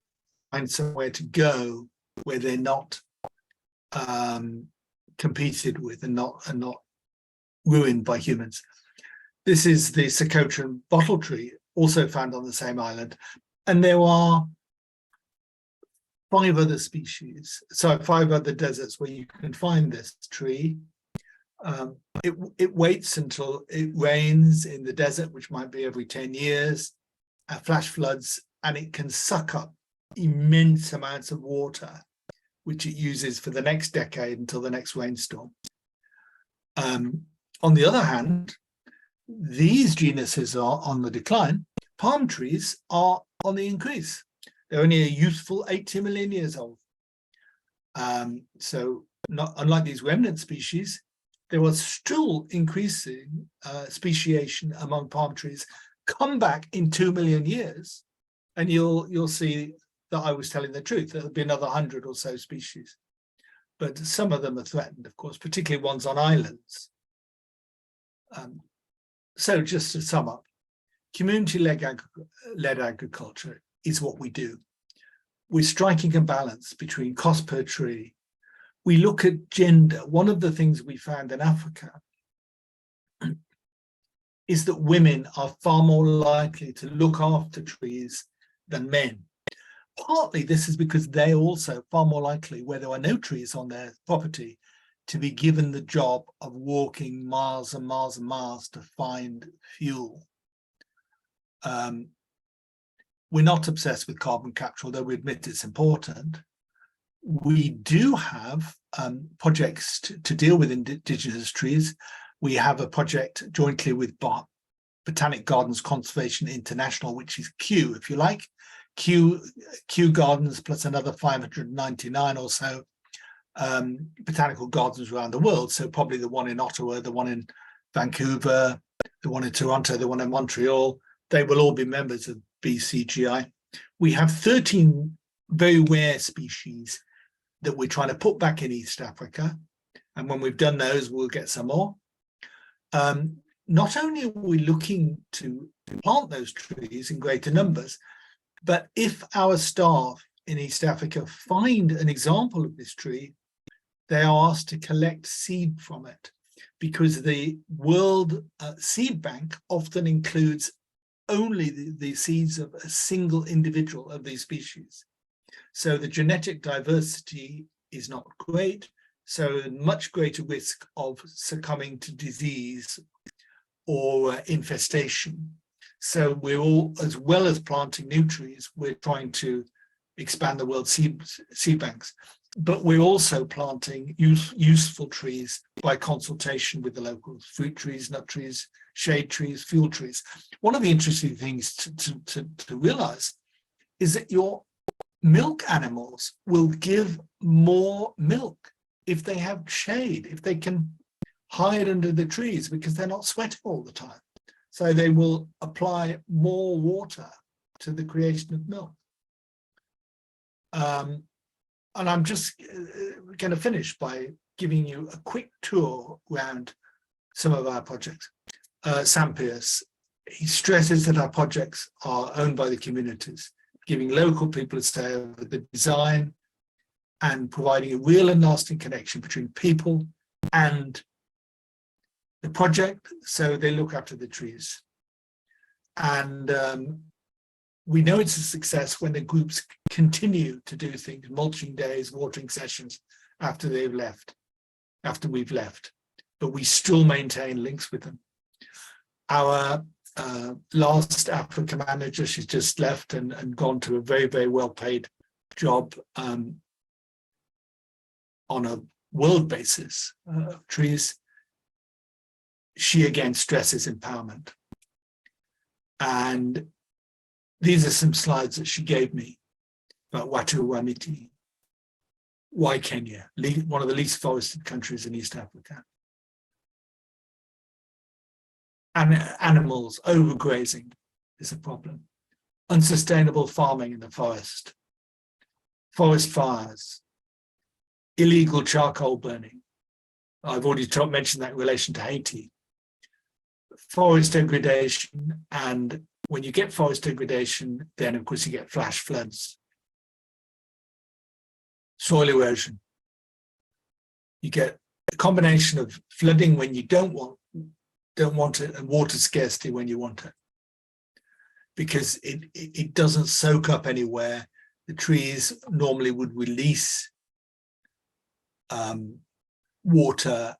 find somewhere to go where they're not competed with and not ruined by humans. This is the Socotra bottle tree, also found on the same island. And there are 5 other species, so 5 other deserts where you can find this tree. It waits until it rains in the desert, which might be every 10 years, flash floods, and it can suck up immense amounts of water, which it uses for the next decade until the next rainstorm. On the other hand, these genuses are on the decline. Palm trees are on the increase. They're only a youthful 80 million years old. So unlike these remnant species, there was still increasing speciation among palm trees. Come back in 2 million years, and you'll see that I was telling the truth. There'll be another 100 or so species, but some of them are threatened, of course, particularly ones on islands. So just to sum up, community-led agriculture is what we do. We're striking a balance between cost per tree. We look at gender. One of the things we found in Africa is that women are far more likely to look after trees than men. Partly this is because they also far more likely, where there are no trees on their property, to be given the job of walking miles and miles and miles to find fuel. We're not obsessed with carbon capture, although we admit it's important. We do have projects to deal with indigenous trees. We have a project jointly with Botanic Gardens Conservation International, which is Kew, if you like. Kew Gardens plus another 599 or so botanical gardens around the world. So probably the one in Ottawa, the one in Vancouver, the one in Toronto, the one in Montreal, they will all be members of BCGI. We have 13 very rare species that we're trying to put back in East Africa. And when we've done those, we'll get some more. Not only are we looking to plant those trees in greater numbers, but if our staff in East Africa find an example of this tree, they are asked to collect seed from it, because the World Seed Bank often includes only the seeds of a single individual of these species. So the genetic diversity is not great, so much greater risk of succumbing to disease or infestation. So we're all, as well as planting new trees, we're trying to expand the world seed banks, but we're also planting useful trees by consultation with the locals: fruit trees, nut trees, shade trees, fuel trees. One of the interesting things to realize is that your milk animals will give more milk if they have shade, if they can hide under the trees, because they're not sweating all the time. So they will apply more water to the creation of milk. And I'm just going to finish by giving you a quick tour around some of our projects. Sam Pearce, he stresses that our projects are owned by the communities, giving local people a say over the design and providing a real and lasting connection between people and the project, so they look after the trees. And we know it's a success when the groups continue to do things, mulching days, watering sessions, after we've left, but we still maintain links with them. Our last Africa manager, she's just left and gone to a very, very well-paid job on a world basis of trees, she again stresses empowerment. And these are some slides that she gave me about Watu Wamiti. Why Kenya? One of the least forested countries in East Africa. And animals, overgrazing is a problem. Unsustainable farming in the forest. Forest fires. Illegal charcoal burning. I've already mentioned that in relation to Haiti. Forest degradation, and when you get forest degradation, then of course you get flash floods. Soil erosion. You get a combination of flooding when you don't want it, and water scarcity when you want it, because it doesn't soak up anywhere. The trees normally would release water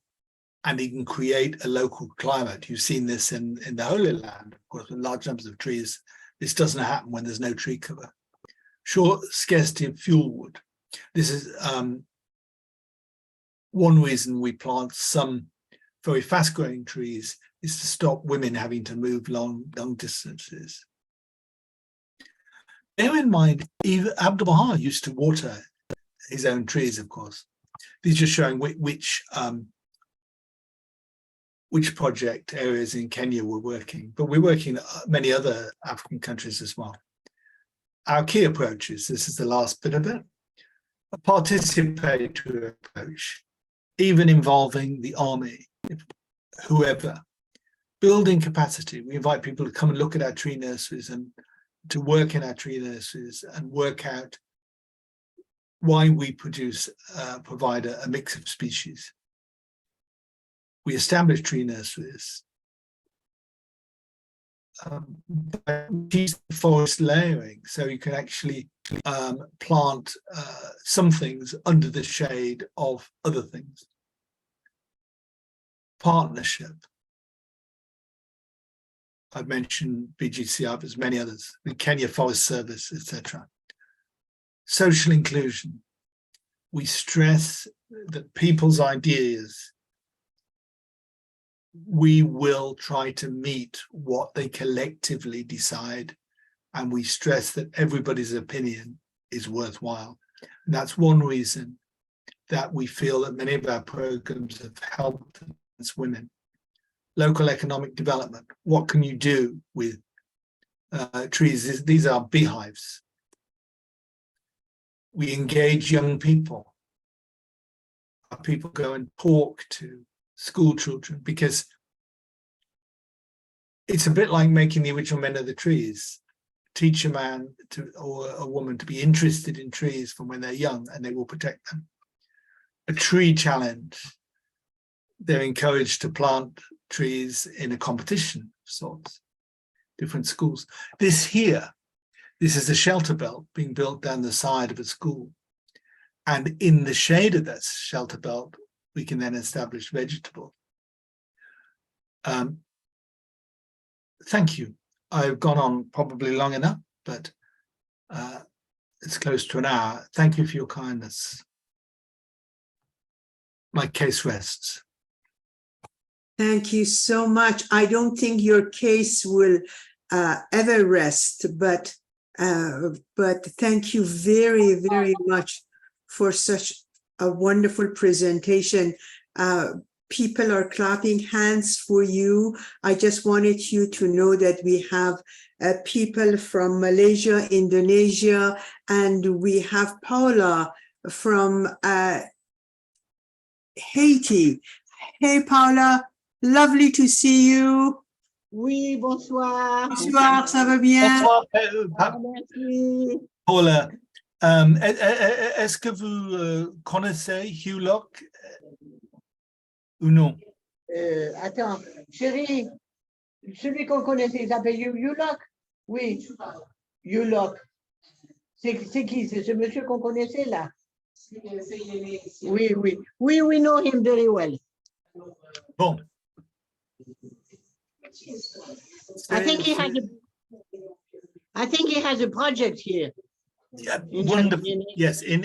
and even create a local climate. You've seen this in the Holy Land, of course, with large numbers of trees. This doesn't happen when there's no tree cover. Short scarcity of fuel wood. This is one reason we plant some very fast-growing trees, is to stop women having to move long distances. Bear in mind, even Abdu'l-Baha used to water his own trees, of course. These are just showing which project areas in Kenya we're working, but we're working in many other African countries as well. Our key approaches, this is the last bit of it, a participatory approach, even involving the army, whoever. Building capacity. We invite people to come and look at our tree nurseries and to work in our tree nurseries and work out why we provide a mix of species. We establish tree nurseries. Forest layering, so you can actually plant some things under the shade of other things. Partnership. I've mentioned BGCI, there's many others, the Kenya Forest Service, etc. Social inclusion. We stress that people's ideas, we will try to meet what they collectively decide, and we stress that everybody's opinion is worthwhile. And that's one reason that we feel that many of our programs have helped women. Local economic development. What can you do with trees? These are beehives. We engage young people. People go and talk to school children, because it's a bit like making the original men of the trees. Teach a man or a woman to be interested in trees from when they're young, and they will protect them. A tree challenge. They're encouraged to plant trees in a competition of sorts, different schools. This is a shelter belt being built down the side of a school. And in the shade of that shelter belt, we can then establish vegetable. Thank you. I've gone on probably long enough, but it's close to an hour. Thank you for your kindness. My case rests. Thank you so much. I don't think your case will ever rest, but thank you very, very much for such a wonderful presentation. People are clapping hands for you. I just wanted you to know that we have people from Malaysia, Indonesia, and we have Paula from Haiti. Hey, Paula. Lovely to see you. Oui, bonsoir. Bonsoir, ça va bien? Bonsoir, Merci. Paula. Est-ce que vous connaissez Hugh Locke ou non? Attends, chérie, celui qu'on connaissait, il s'appelle Hugh Locke? Oui, Hugh Locke. C'est qui? C'est ce monsieur qu'on connaissait là? Oui, oui. We know him very well. Bon. I think he has a project here. Yeah, wonderful. Yes, in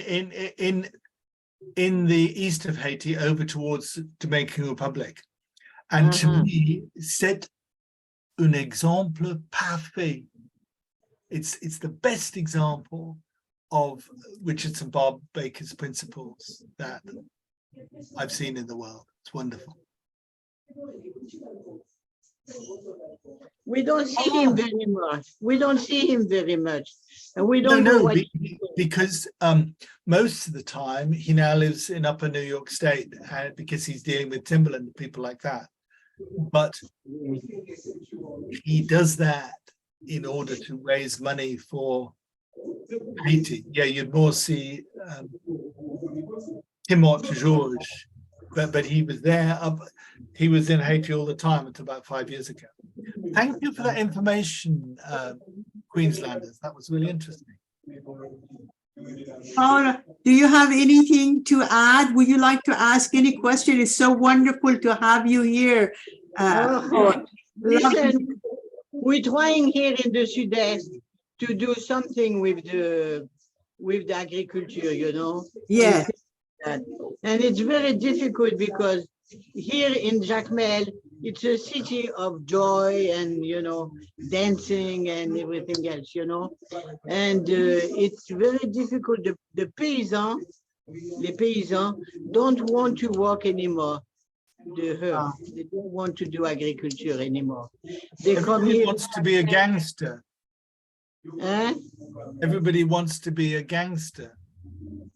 in the east of Haiti over towards Dominican Republic. And to me, c'est un exemple parfait. It's the best example of Richardson Barbe Baker's principles that I've seen in the world. It's wonderful. We don't see him very much. We don't see him very much. And we don't know what because most of the time he now lives in Upper New York State, because he's dealing with timberland, people like that. But he does that in order to raise money for Haiti. Yeah, you'd more see Timot George, but he was there. He was in Haiti all the time until about 5 years ago. Thank you for that information, Queenslanders. That was really interesting. Paula, do you have anything to add? Would you like to ask any question? It's so wonderful to have you here. Listen, we're trying here in the Sud-Est to do something with the agriculture, you know. Yes. And it's very difficult because here in Jacmel, it's a city of joy and, you know, dancing and everything else, you know. And it's very difficult. The paysans, les paysans don't want to work anymore. They don't want to do agriculture anymore. Everybody wants to be a gangster. Eh? Everybody wants to be a gangster.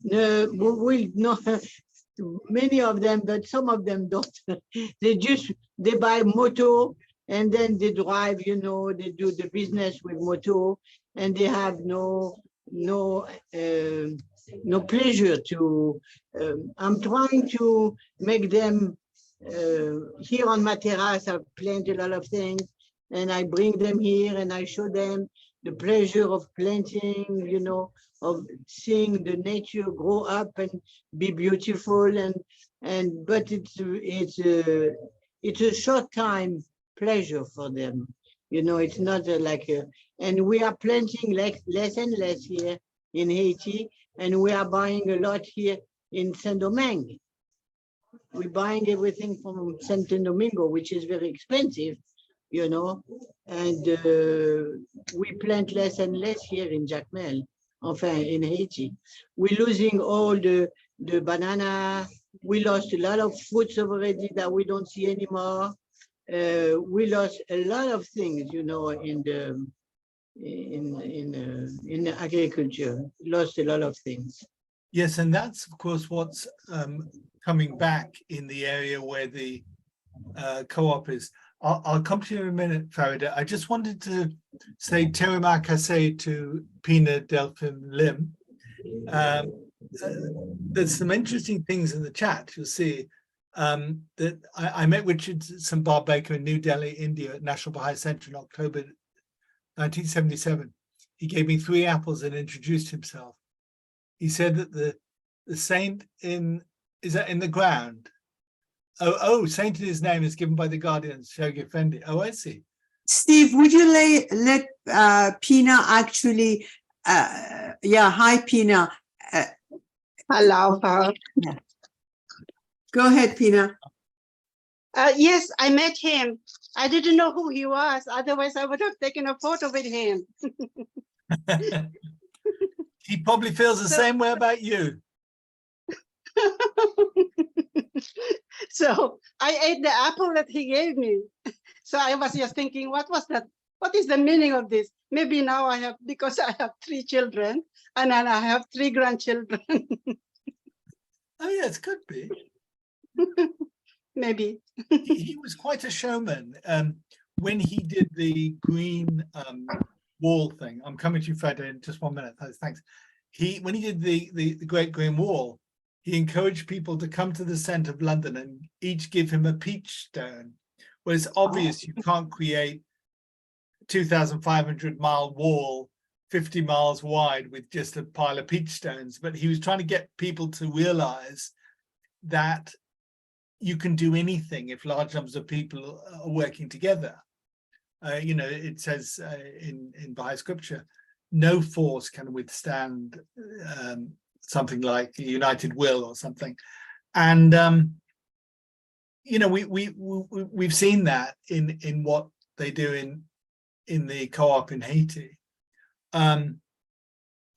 No, no, many of them, but some of them don't. They buy moto and then they drive, you know, they do the business with moto and they have no pleasure to, I'm trying to make them, here on my terrace, I've planted a lot of things and I bring them here and I show them the pleasure of planting, you know, of seeing the nature grow up and be beautiful, but it's a short time pleasure for them, you know. It's not and we are planting less and less here in Haiti, and we are buying a lot here in Saint-Domingue. We're buying everything from Saint-Domingo, which is very expensive, you know, and we plant less and less here in Jacmel. Enfin, in Haiti, we're losing all the banana. We lost a lot of fruits already that we don't see anymore. We lost a lot of things, you know, in the agriculture. Lost a lot of things. Yes, and that's of course what's coming back in the area where the co-op is. I'll come to you in a minute, Farida. I just wanted to say terima kasih to Pina Delphine Lim. There's some interesting things in the chat. You'll see that I met Richardson Barbe Baker in New Delhi, India, at National Baha'i Center in October 1977. He gave me 3 apples and introduced himself. He said that the saint is that in the ground? Saint in his name is given by the Guardian, Shoghi Effendi. Oh, I see. Steve, would you let Pina actually, hi, Pina. Hello. Go ahead, Pina. Yes, I met him. I didn't know who he was. Otherwise, I would have taken a photo with him. He probably feels the same way about you. So I ate the apple that he gave me. So I was just thinking, what was that? What is the meaning of this? Maybe now I have, because I have 3 children and then I have 3 grandchildren. Oh yes, could be. Maybe. He was quite a showman. When he did the green wall thing, I'm coming to you, Fred, in just 1 minute. Thanks. When he did the Great Green Wall, he encouraged people to come to the centre of London and each give him a peach stone. Well, it's obvious you can't create a 2,500-mile wall 50 miles wide with just a pile of peach stones, but he was trying to get people to realise that you can do anything if large numbers of people are working together. You know, it says in Baha'i scripture, no force can withstand something like a United Will or something. And you know, we've seen that in what they do in the co-op in Haiti. And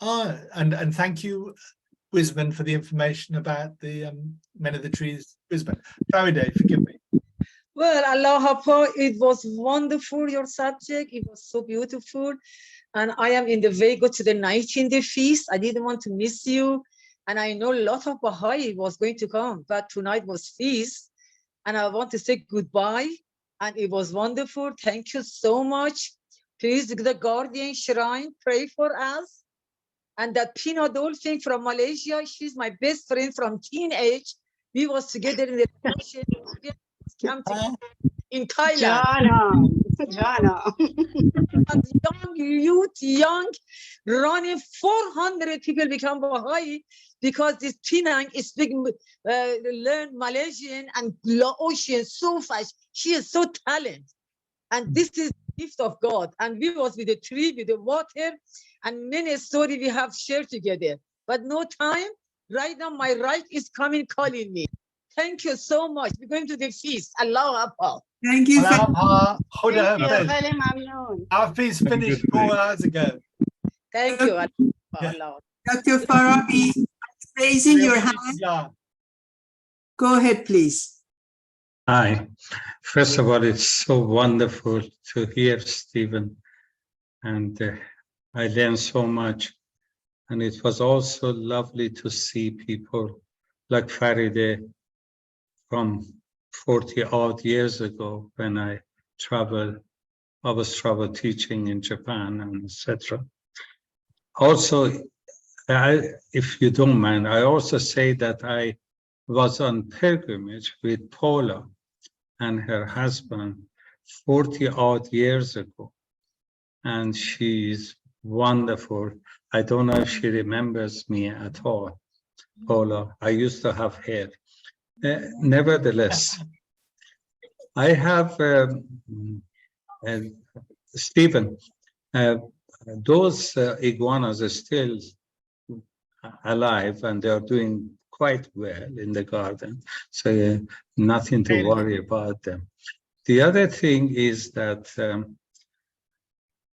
thank you, Brisbane, for the information about the Men of the Trees, Brisbane. Faride, forgive me. Well, Allah Hafa, it was wonderful, your subject. It was so beautiful. And I am in the way, go to the 19th feast. I didn't want to miss you. And I know a lot of Baha'i was going to come, but tonight was feast. And I want to say goodbye. And it was wonderful. Thank you so much. Please, the Guardian Shrine, pray for us. And that Pina Dolphin from Malaysia, she's my best friend from teenage. We was together in the camp in Thailand. Jana. And young youth, running 400 people become Baha'i because this Penang is speak, learn Malaysian and Laotian so fast. She is so talented. And this is the gift of God. And we was with the tree, with the water, and many stories we have shared together. But no time. Right now, my right is coming, calling me. Thank you so much. We're going to the feast. Allah Akbar. Thank you. Thank you, Mamnoon. Our feast finished 4 hours ago. Thank you. Allah. Yeah. Dr. Farabi, raising your hand. Yeah. Go ahead, please. Hi. First of all, it's so wonderful to hear Stephen, and I learned so much. And it was also lovely to see people like Faride from 40 odd years ago when I was travel teaching in Japan and etc. Also, if you don't mind, I also say that I was on pilgrimage with Paula and her husband 40 odd years ago. And she's wonderful. I don't know if she remembers me at all, Paula. I used to have hair. Nevertheless, I have, Stephen, those iguanas are still alive and they are doing quite well in the garden. So nothing to worry about them. The other thing is that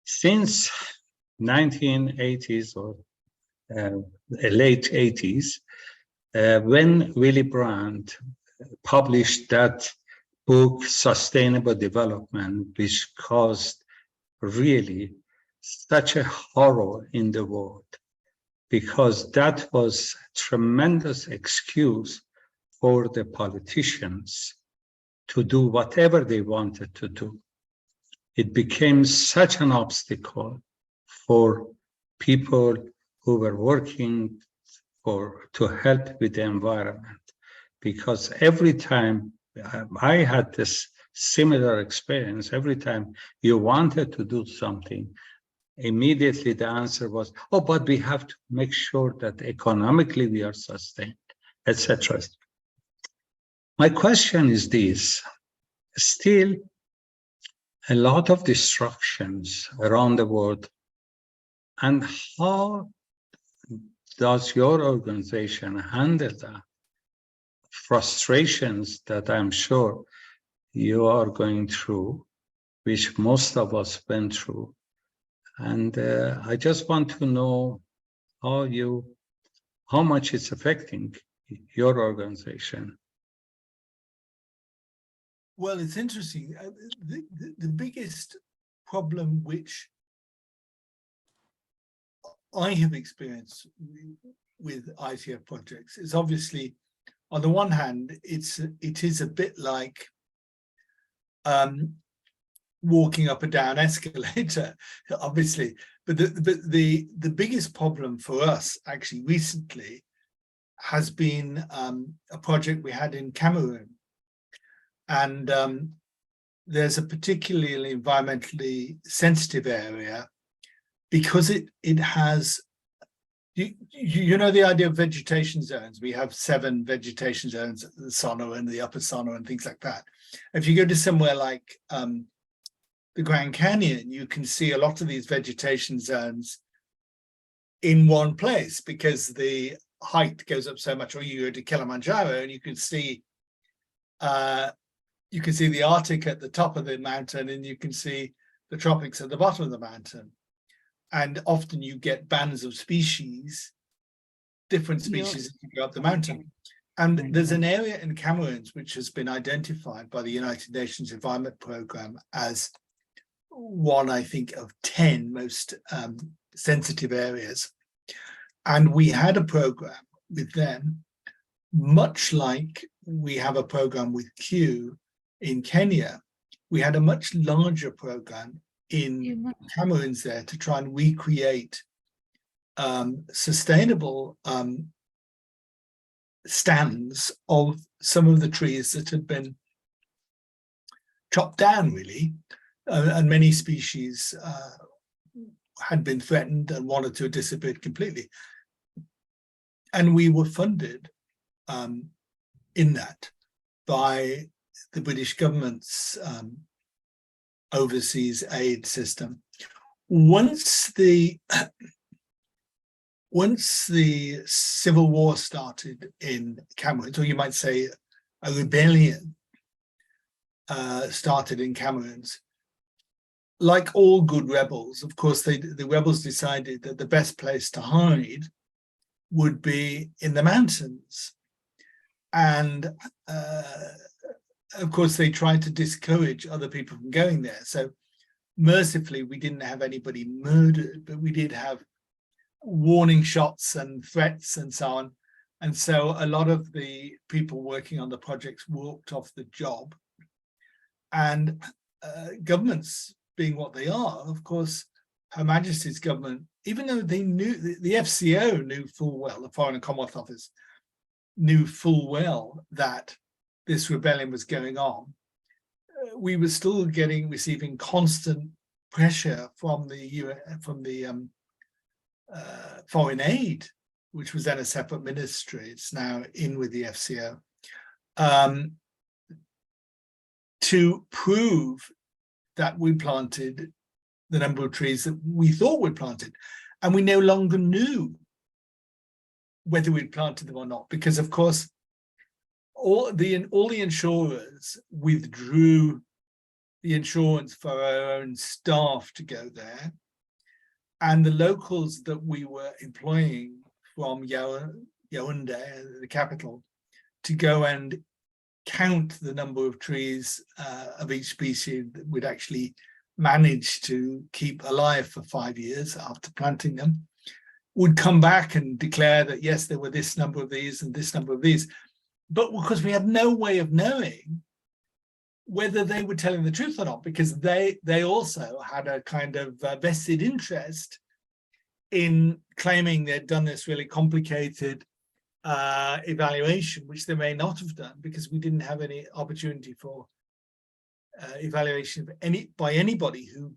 since 1980s or late 80s, when Willy Brandt published that book, Sustainable Development, which caused really such a horror in the world, because that was a tremendous excuse for the politicians to do whatever they wanted to do. It became such an obstacle for people who were working to help with the environment, because every time I had this similar experience, every time you wanted to do something, immediately the answer was, oh, but we have to make sure that economically we are sustained, etc. My question is this: still a lot of destructions around the world, and how does your organization handle that? Frustrations that I'm sure you are going through, which most of us went through. And I just want to know how much it's affecting your organization. Well, it's interesting. The biggest problem which I have experienced with ITF projects is obviously, on the one hand, it is a bit like walking up a down escalator, obviously. But the biggest problem for us actually recently has been a project we had in Cameroon. And there's a particularly environmentally sensitive area because it has, you know, the idea of vegetation zones. We have 7 vegetation zones, the Sahara and the Upper Sahara and things like that. If you go to somewhere like the Grand Canyon, you can see a lot of these vegetation zones in one place because the height goes up so much, or you go to Kilimanjaro and you can see the Arctic at the top of the mountain, and you can see the tropics at the bottom of the mountain. And often you get bands of species, different species, as you go up the mountain. And there's an area in Cameroons which has been identified by the United Nations Environment Programme as one, I think, of 10 most sensitive areas. And we had a program with them, much like we have a program with Q in Kenya. We had a much larger program in Cameroons there to try and recreate sustainable stands of some of the trees that had been chopped down, really, and many species had been threatened and wanted to disappear completely. And we were funded in that by the British government's overseas aid system. Once the civil war started in Cameroon, or you might say a rebellion started in Cameroons, like all good rebels, of course, the rebels decided that the best place to hide would be in the mountains. And of course, they tried to discourage other people from going there. So mercifully, we didn't have anybody murdered, but we did have warning shots and threats and so on. And so a lot of the people working on the projects walked off the job. And governments, being what they are, of course, Her Majesty's government, even though they knew, the FCO knew full well, the Foreign and Commonwealth Office knew full well that this rebellion was going on, we were still receiving constant pressure from the foreign aid, which was then a separate ministry. It's now in with the FCO, to prove that we planted the number of trees that we thought we'd planted. And we no longer knew whether we'd planted them or not, because of course, all the insurers withdrew the insurance for our own staff to go there. And the locals that we were employing from Yaoundé, the capital, to go and count the number of trees of each species that we'd actually managed to keep alive for 5 years after planting them, would come back and declare that, yes, there were this number of these and this number of these. But because we had no way of knowing whether they were telling the truth or not, because they also had a kind of vested interest in claiming they'd done this really complicated evaluation, which they may not have done, because we didn't have any opportunity for evaluation by anybody who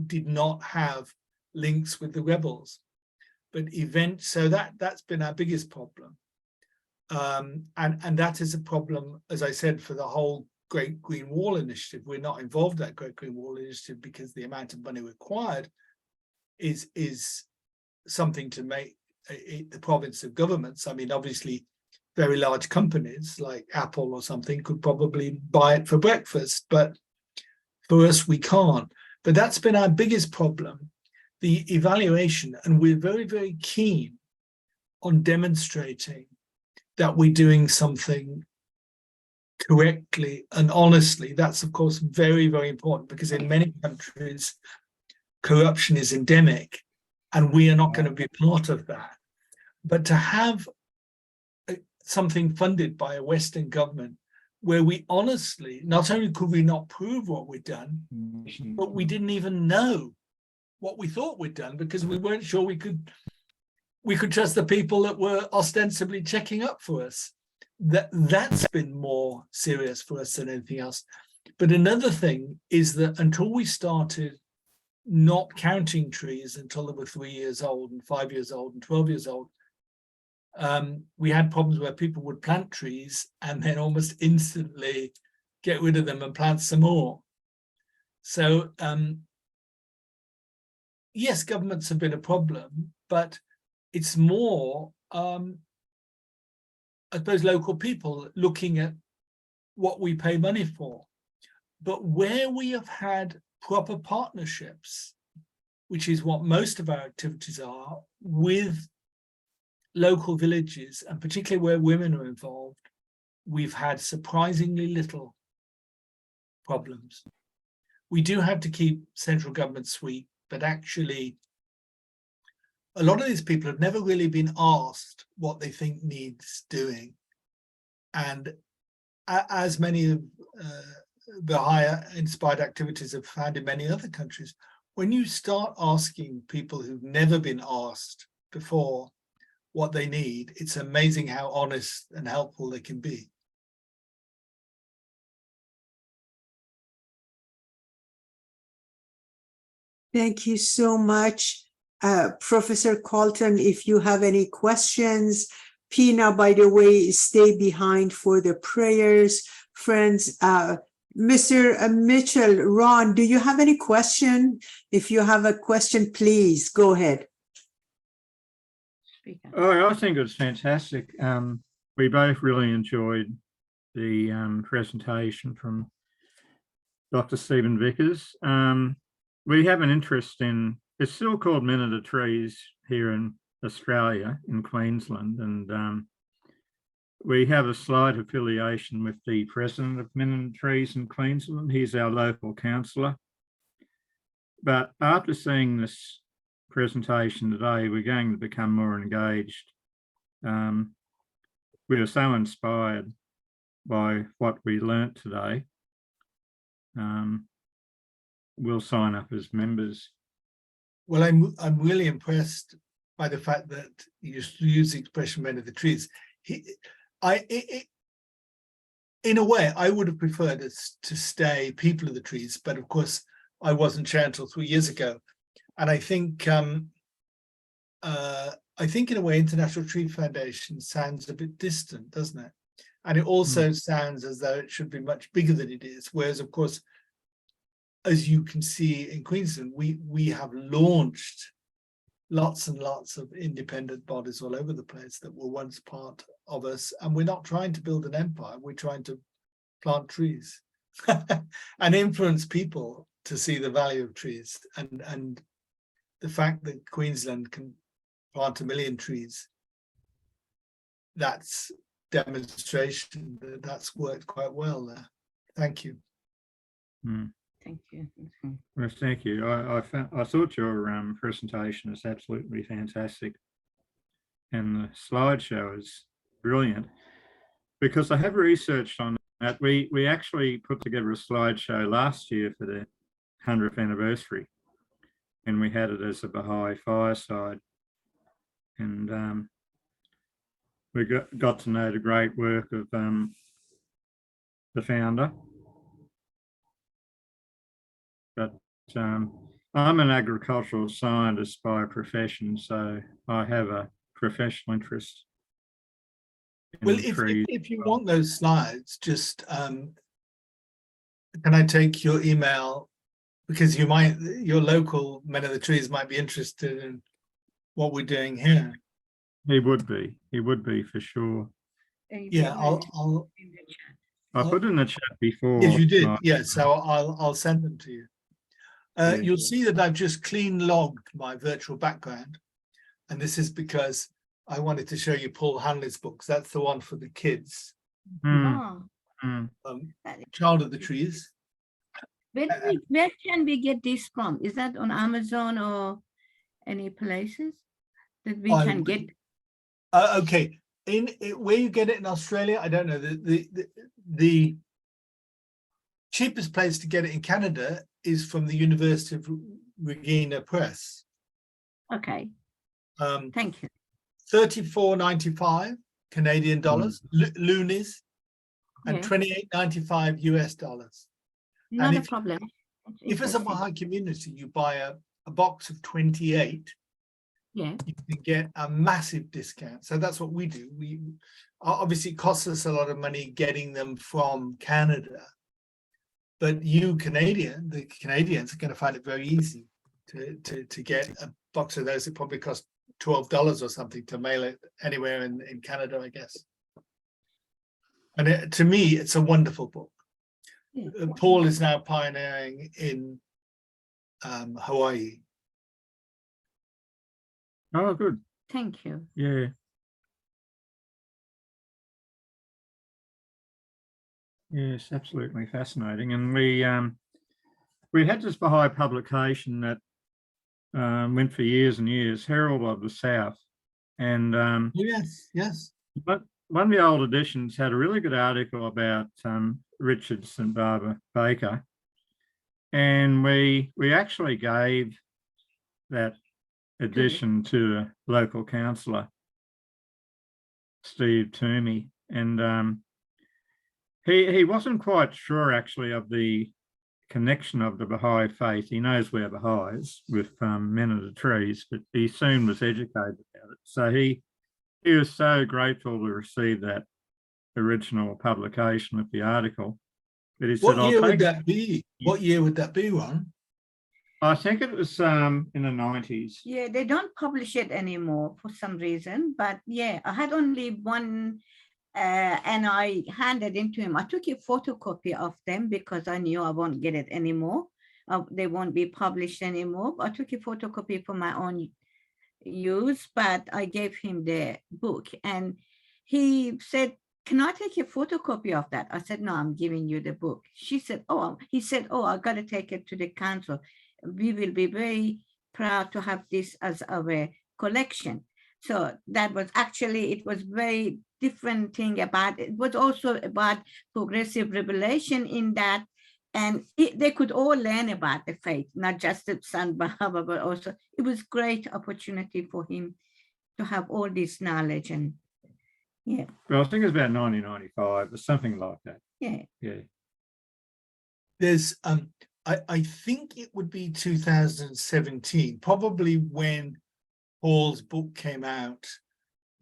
did not have links with the rebels. But so that's been our biggest problem. And that is a problem, as I said, for the whole Great Green Wall Initiative. We're not involved in that Great Green Wall Initiative because the amount of money required is something to make the province of governments. I mean, obviously, very large companies like Apple or something could probably buy it for breakfast, but for us, we can't. But that's been our biggest problem, the evaluation. And we're very, very keen on demonstrating that we're doing something correctly and honestly. That's, of course, very, very important, because in many countries, corruption is endemic, and we are not going to be part of that. But to have something funded by a Western government where we honestly, not only could we not prove what we'd done, but we didn't even know what we thought we'd done, because we weren't sure we could trust the people that were ostensibly checking up for us. That's been more serious for us than anything else. But another thing is that until we started not counting trees until they were 3 years old and 5 years old and 12 years old, we had problems where people would plant trees and then almost instantly get rid of them and plant some more. So yes, governments have been a problem, but it's more I suppose, local people looking at what we pay money for. But where we have had proper partnerships, which is what most of our activities are, with local villages, and particularly where women are involved, we've had surprisingly little problems. We do have to keep central government sweet, but actually a lot of these people have never really been asked what they think needs doing. And as many of Baha'i-inspired activities have found in many other countries, when you start asking people who've never been asked before what they need, it's amazing how honest and helpful they can be. Thank you so much, Professor Colton. If you have any questions, Pina, by the way, stay behind for the prayers. Friends, Mr. Mitchell, Ron, do you have any question? If you have a question, please go ahead. Oh, I think it was fantastic. We both really enjoyed the presentation from Dr. Stephen Vickers. We have an interest in, it's still called Men of the Trees here in Australia, in Queensland, and we have a slight affiliation with the president of Men of the Trees in Queensland. He's our local councillor. But after seeing this presentation today, we're going to become more engaged. We are so inspired by what we learnt today. We'll sign up as members. Well, I'm really impressed by the fact that you use the expression "men of the trees." In a way, I would have preferred us to stay people of the trees, but of course, I wasn't chair until 3 years ago, and I think in a way, International Tree Foundation sounds a bit distant, doesn't it? And it also sounds as though it should be much bigger than it is. Whereas, of course, as you can see in Queensland, we have launched lots and lots of independent bodies all over the place that were once part of us. And we're not trying to build an empire. We're trying to plant trees and influence people to see the value of trees. And the fact that Queensland can plant 1 million trees, that's demonstration that that's worked quite well there. Thank you. Thank you. Well, thank you. I thought your presentation is absolutely fantastic, and the slideshow is brilliant, because I have researched on that. We actually put together a slideshow last year for the 100th anniversary, and we had it as a Baha'i fireside, and we got to know the great work of the founder. But I'm an agricultural scientist by profession, so I have a professional interest in Well, trees. if you want those slides, just can I take your email, because your local Men of the Trees might be interested in what we're doing here. He would be for sure. Yeah, I'll put in the chat before. Yes, you did. Yeah, so I'll send them to you. Yeah. You'll see that I've just clean logged my virtual background, and this is because I wanted to show you Paul Hanley's books. That's the one for the kids, Child of the Trees. Where can we get this from? Is that on Amazon or any places that we can get? Okay, where you get it in Australia, I don't know. The cheapest place to get it in Canada is from the University of Regina Press. Okay. Thank you. $34.95 Canadian dollars, loonies, and $28.95 US dollars. Not a problem. If it's a Baha'i community, you buy a box of 28. Yeah. You can get a massive discount. So that's what we do. We obviously, it costs us a lot of money getting them from Canada, but the Canadians are going to find it very easy to get a box of those. It probably costs $12 or something to mail it anywhere in Canada, I guess. And to me, it's a wonderful book. Yeah. Paul is now pioneering in Hawaii. Oh, good. Thank you. Yeah. Yes, absolutely fascinating. And we had this Baha'i publication that went for years and years, Herald of the South. And Yes. but one of the old editions had a really good article about Richards and Barbe Baker. And we actually gave that edition to a local councillor, Steve Toomey. And he wasn't quite sure actually of the connection of the Baha'i faith. He knows we're Baha'is with Men of the Trees, but he soon was educated about it. So he was so grateful to receive that original publication of the article. But he said, What year would that be? What year would that be, Ron? I think it was in the 90s. Yeah, they don't publish it anymore for some reason, but yeah, I had only one and I handed it to him. I took a photocopy of them because I knew I won't get it anymore. They won't be published anymore. I took a photocopy for my own use, but I gave him the book and he said, can I take a photocopy of that? I said, no, I'm giving you the book. He said, oh, I got to take it to the council. We will be very proud to have this as our collection. So that was actually, it was very different thing about it. It was also about progressive revelation in that, and they could all learn about the faith, not just the San Bahama, but also it was great opportunity for him to have all this knowledge. And yeah. Well, I think it was about 1995 or something like that. Yeah. Yeah. There's I think it would be 2017, probably when Paul's book came out.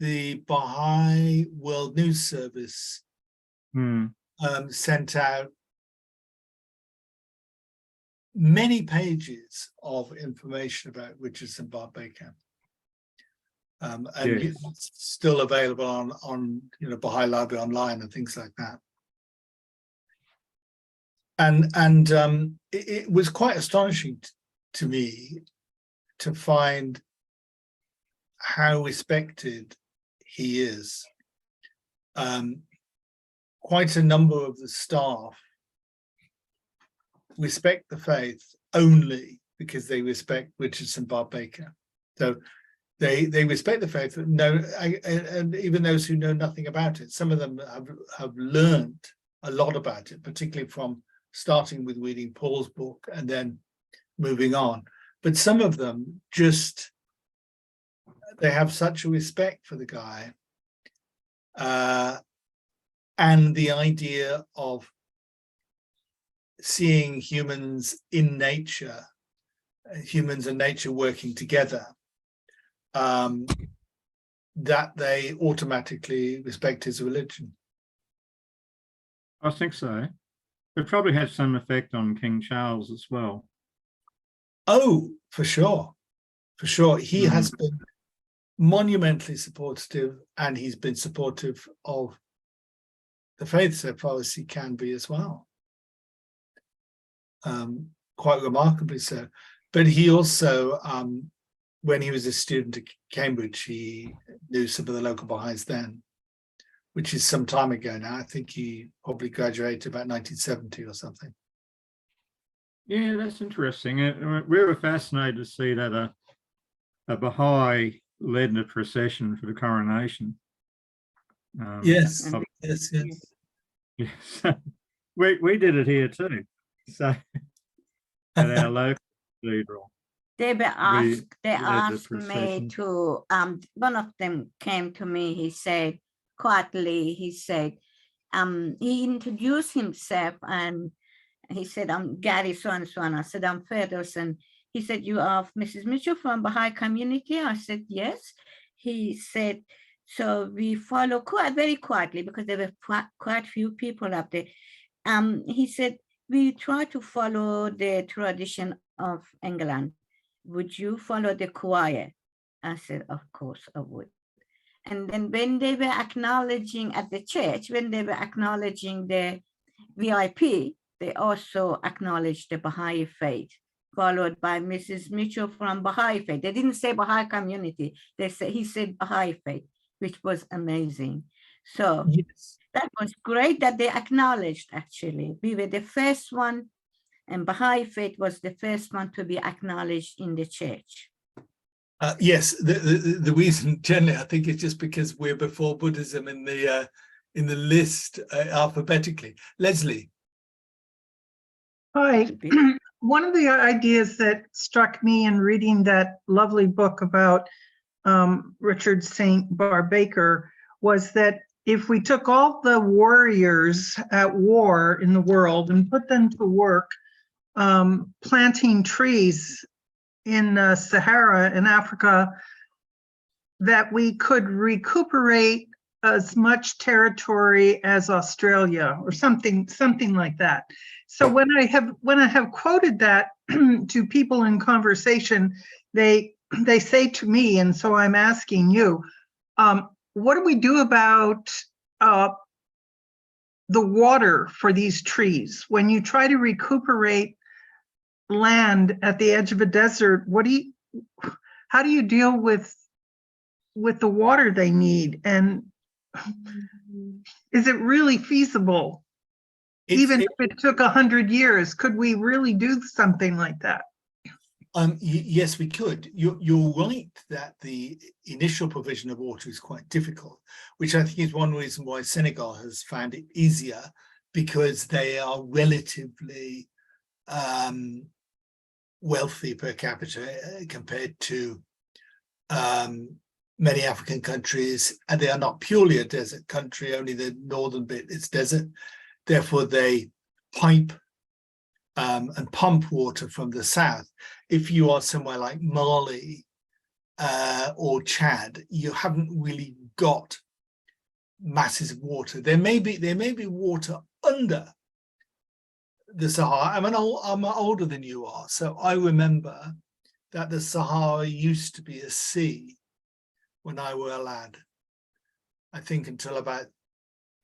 The Baha'i World News Service sent out many pages of information about Richards and Barbe Baker. And Yes. it's still available on Baha'i Library online and things like that. And it was quite astonishing to me to find how respected he is. Quite a number of the staff respect the faith only because they respect Richards and Barbe Baker. So they respect the faith, and even those who know nothing about it. Some of them have learned a lot about it, particularly from starting with reading Paul's book and then moving on. But some of them just, they have such a respect for the guy and the idea of seeing humans in nature, humans and nature working together, that they automatically respect his religion. I think so. It probably had some effect on King Charles as well. Oh, for sure. For sure. He has been monumentally supportive, and he's been supportive of the faith so far as he can be as well. Quite remarkably so. But he also, when he was a student at Cambridge, he knew some of the local Baha'is then, which is some time ago now. I think he probably graduated about 1970 or something. Yeah, that's interesting. We were fascinated to see that a Baha'i led the procession for the coronation. Yes. Yes. We did it here too. So at our local cathedral. They asked me procession. to, one of them came to me, he said, quietly, he said, he introduced himself and he said, I'm Gary so-and-so, and I said, I'm Ferdows. He said, you are Mrs. Mitchell from Baha'i community? I said, yes. He said, so we follow very quietly because there were quite few people up there. He said, we try to follow the tradition of England. Would you follow the choir? I said, of course I would. And then when they were acknowledging at the church, when they were acknowledging the VIP, they also acknowledged the Baha'i Faith, followed by Mrs. Mitchell from Baha'i Faith. They didn't say Baha'i community. He said Baha'i Faith, which was amazing. So Yes. that was great that they acknowledged, actually. We were the first one, and Baha'i Faith was the first one to be acknowledged in the church. Yes, the reason generally, I think, is just because we're before Buddhism in the list alphabetically. Leslie. Hi. One of the ideas that struck me in reading that lovely book about Richard St. Barbe Baker was that if we took all the warriors at war in the world and put them to work planting trees in Sahara in Africa, that we could recuperate as much territory as Australia or something like that. So when I have quoted that to people in conversation, they say to me, and so I'm asking you, what do we do about the water for these trees? When you try to recuperate land at the edge of a desert, how do you deal with the water they need? And is it really feasible? Even if it took 100 years, could we really do something like that? Yes, we could. You're right that the initial provision of water is quite difficult, which I think is one reason why Senegal has found it easier, because they are relatively wealthy per capita compared to many African countries, and they are not purely a desert country, only the northern bit is desert. Therefore, they pipe and pump water from the south. If you are somewhere like Mali or Chad, you haven't really got masses of water. There may be water under the Sahara. I'm older than you are, so I remember that the Sahara used to be a sea when I were a lad, I think until about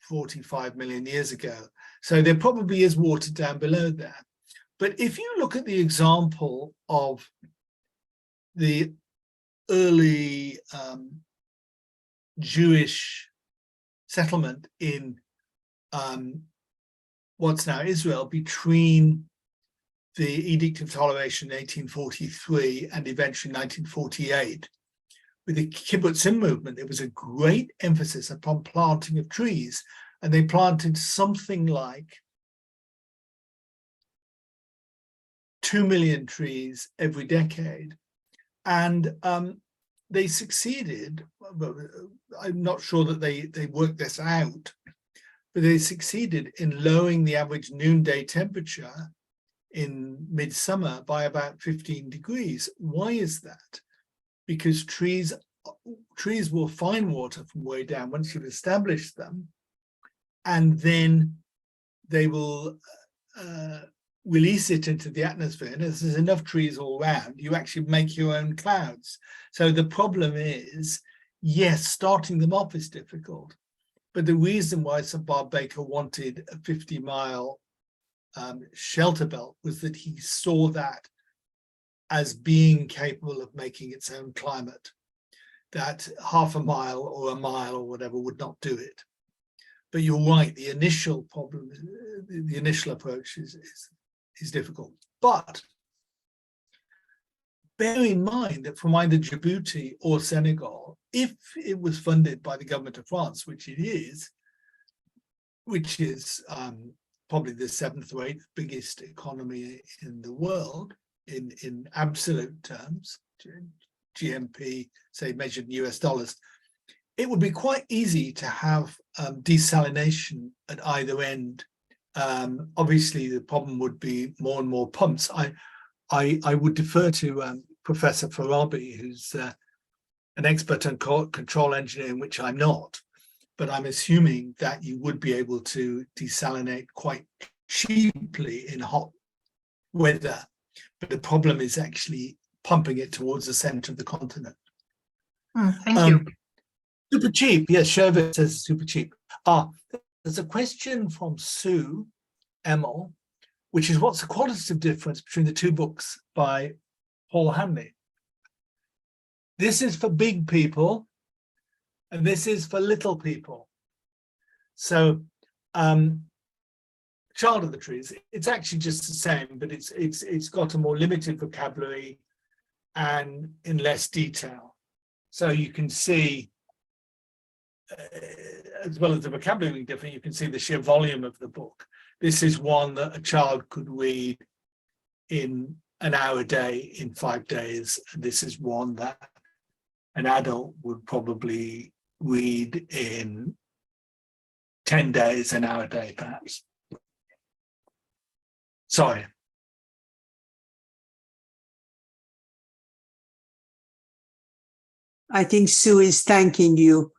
45 million years ago. So there probably is water down below there. But if you look at the example of the early Jewish settlement in what's now Israel, between the Edict of Toleration in 1843 and eventually 1948, with the kibbutzim movement, there was a great emphasis upon planting of trees, and they planted something like 2 million trees every decade. And they succeeded, but I'm not sure that they worked this out, but they succeeded in lowering the average noonday temperature in midsummer by about 15 degrees. Why is that? Because trees will find water from way down once you've established them, and then they will release it into the atmosphere. And if there's enough trees all around, you actually make your own clouds. So the problem is, yes, starting them off is difficult, but the reason why Sir Barbe Baker wanted a 50-mile shelter belt was that he saw that as being capable of making its own climate, that half a mile or a mile or whatever would not do it. But you're right, the initial problem, the initial approach is difficult. But bear in mind that from either Djibouti or Senegal, if it was funded by the government of France, which it is, which is probably the 7th or 8th biggest economy in the world in absolute terms, GMP, say measured in US dollars, it would be quite easy to have desalination at either end. Obviously, the problem would be more and more pumps. I would defer to Professor Farabi, who's an expert on control engineering, which I'm not, but I'm assuming that you would be able to desalinate quite cheaply in hot weather. But the problem is actually pumping it towards the center of the continent. Thank you. Super cheap. Yes, Shervin says super cheap. There's a question from Sue Emmel, which is what's the qualitative difference between the two books by Paul Hanley? This is for big people, and this is for little people. So, Child of the Trees, it's actually just the same, but it's got a more limited vocabulary and in less detail. So you can see, as well as the vocabulary being different, you can see the sheer volume of the book. This is one that a child could read in an hour a day in 5 days. And this is one that an adult would probably read in 10 days, an hour a day, perhaps. Sorry. I think Sue is thanking you,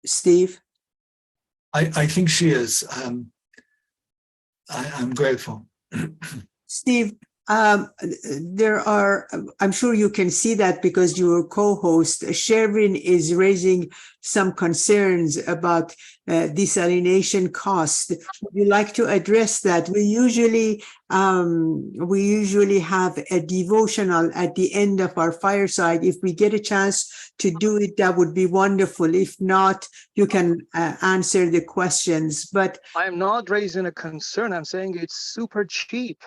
Steve. I think she is. I'm grateful. Steve, there are, I'm sure you can see that because your co-host, Shervin, is raising some concerns about desalination cost. Would you like to address that? We usually have a devotional at the end of our fireside. If we get a chance to do it, that would be wonderful. If not, you can answer the questions. But I'm not raising a concern. I'm saying it's super cheap.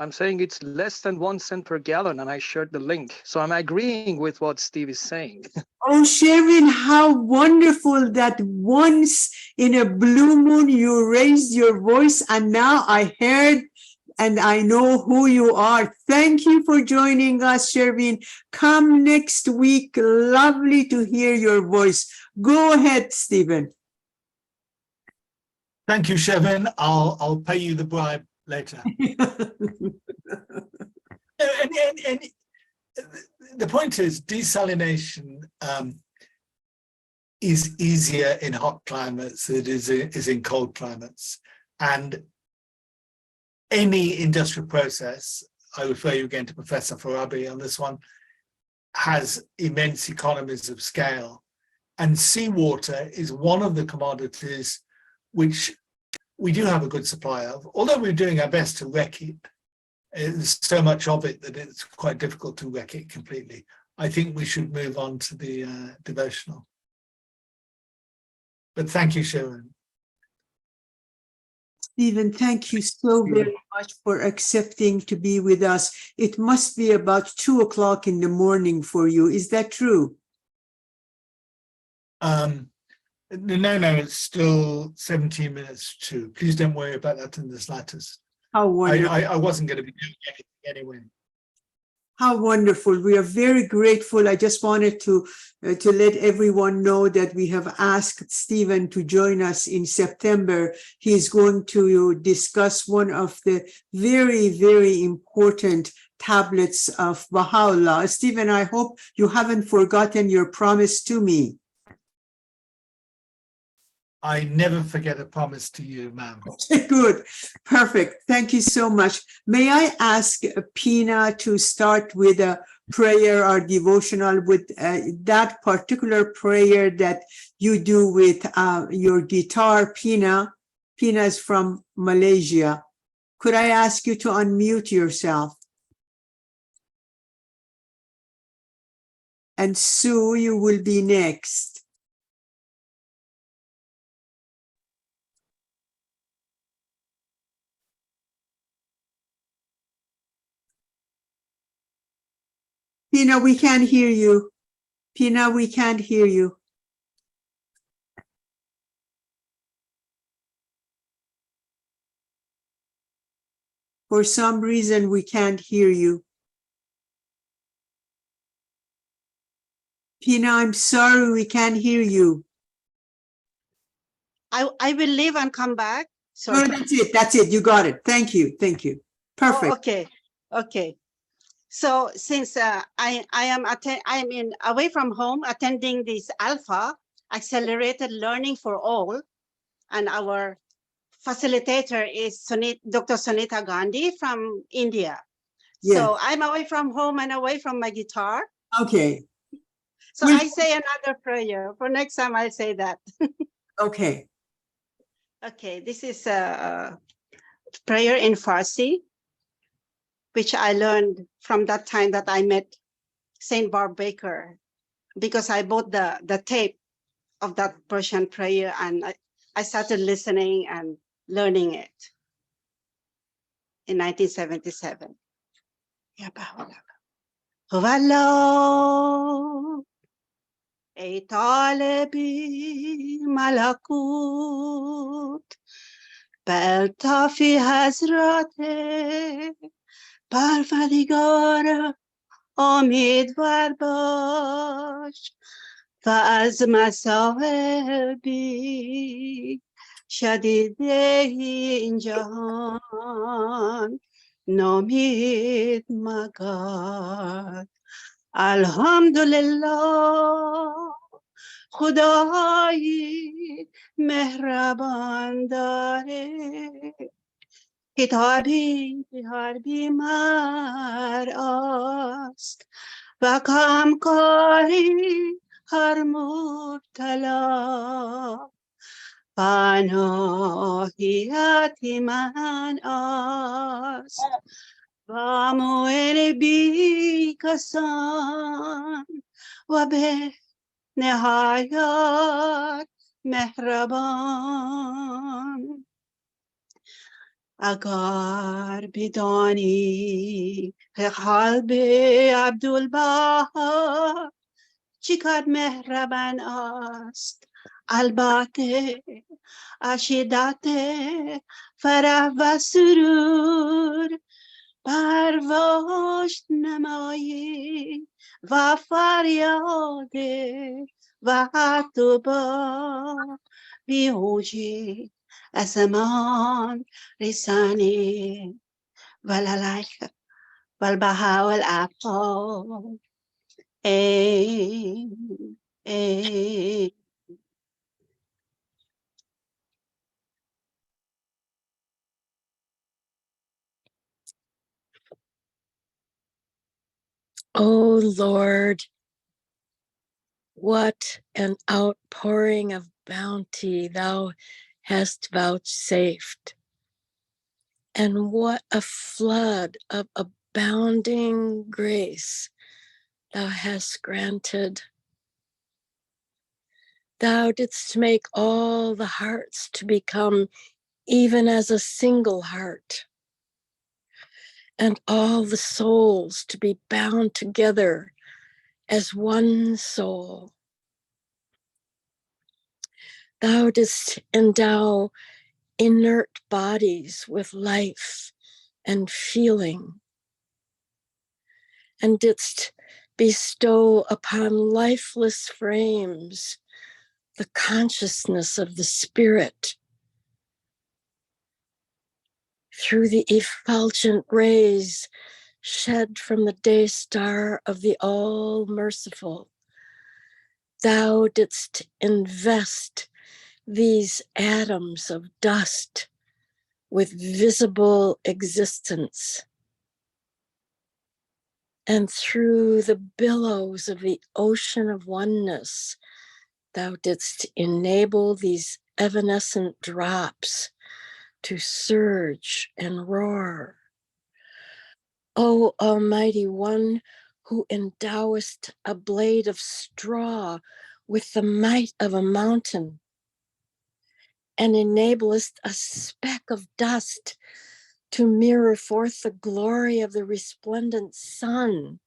I'm saying it's less than 1 cent per gallon, and I shared the link. So I'm agreeing with what Steve is saying. oh, Shervin, how wonderful that once in a blue moon you raised your voice, and now I heard and I know who you are. Thank you for joining us, Shervin. Come next week. Lovely to hear your voice. Go ahead, Stephen. Thank you, Shervin. I'll pay you the bribe later. and the point is, desalination is easier in hot climates than it is in cold climates. And any industrial process, I refer you again to Professor Farabi on this one, has immense economies of scale. And seawater is one of the commodities which we do have a good supply of, although we're doing our best to wreck it. There's so much of it that it's quite difficult to wreck it completely. I think we should move on to the devotional. But thank you, Sharon. Stephen, thank you so very much for accepting to be with us. It must be about 2 o'clock in the morning for you. Is that true? No, it's still 17 minutes to. Please don't worry about that in the slightest. How wonderful. I wasn't going to be doing anything anyway. How wonderful. We are very grateful. I just wanted to let everyone know that we have asked Stephen to join us in September. He is going to discuss one of the very, very important tablets of Baha'u'llah. Stephen, I hope you haven't forgotten your promise to me. I never forget a promise to you, ma'am. Good. Perfect. Thank you so much. May I ask Pina to start with a prayer or devotional with that particular prayer that you do with your guitar, Pina? Pina is from Malaysia. Could I ask you to unmute yourself? And Sue, you will be next. Pina, we can't hear you. Pina, we can't hear you. For some reason, we can't hear you. Pina, I'm sorry, we can't hear you. I will leave and come back. No, Sorry. that's it. That's it. You got it. Thank you. Thank you. Perfect. Oh, okay. Okay. So since I'm away from home attending this Alpha Accelerated Learning for All, and our facilitator is Dr. Sunita Gandhi from India. Yeah. So I'm away from home and away from my guitar. Okay. So I say another prayer. For next time, I'll say that. Okay. Okay, this is a prayer in Farsi, which I learned from that time that I met Saint Barbe Baker, because I bought the tape of that Persian prayer and I started listening and learning it in 1977. Wallah, ای طالبی ملکوت به الطاف حضرت پروردگار امیدوار باش و از مصائبی شدید این جهان نامید مگرد. الحمدلله خدایی مهربان داره، کتابی هر بیمار است و کامکاری هر مبتلا. پناهیت من است و معین بی کسان و به نهایت مهربان. اگر بدانی قلب عبدالبها چقدر مهربان است، البته شدت فرح و سرور پرواش نمایی و فریاد و حتبا بیهوشی اسمان رسانی وللایک والبها والعفا. ای O Lord, what an outpouring of bounty thou hast vouchsafed, and what a flood of abounding grace thou hast granted. Thou didst make all the hearts to become even as a single heart, and all the souls to be bound together as one soul. Thou didst endow inert bodies with life and feeling, and didst bestow upon lifeless frames the consciousness of the Spirit through the effulgent rays shed from the day star of the All-Merciful. Thou didst invest these atoms of dust with visible existence, and through the billows of the ocean of oneness, thou didst enable these evanescent drops to surge and roar. O Almighty One, who endowest a blade of straw with the might of a mountain, and enablest a speck of dust to mirror forth the glory of the resplendent sun,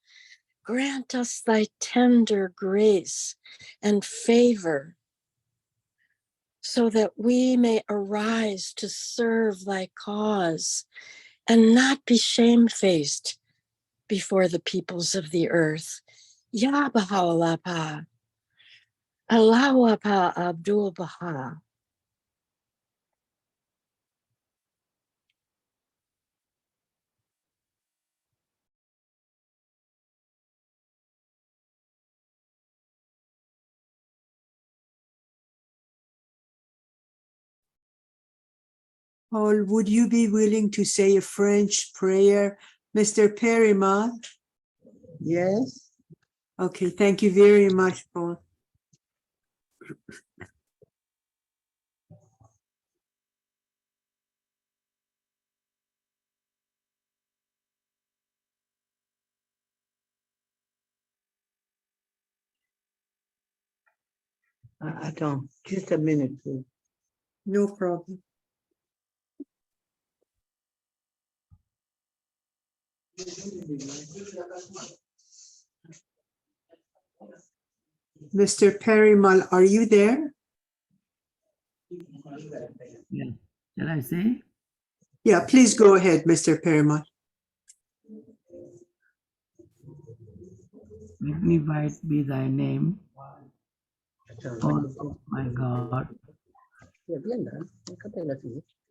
grant us thy tender grace and favor, so that we may arise to serve thy cause and not be shamefaced before the peoples of the earth. Ya Baha'u'llah Pa, Allahu Pa Abdul Baha. Paul, would you be willing to say a French prayer, Mr. Perriman? Yes. Okay, thank you very much, Paul. Attends, just a minute, please. No problem. Mr. Perimal, are you there? Yeah. Shall I say? Yeah, please go ahead, Mr. Perimal. Magnified be thy name, O my God.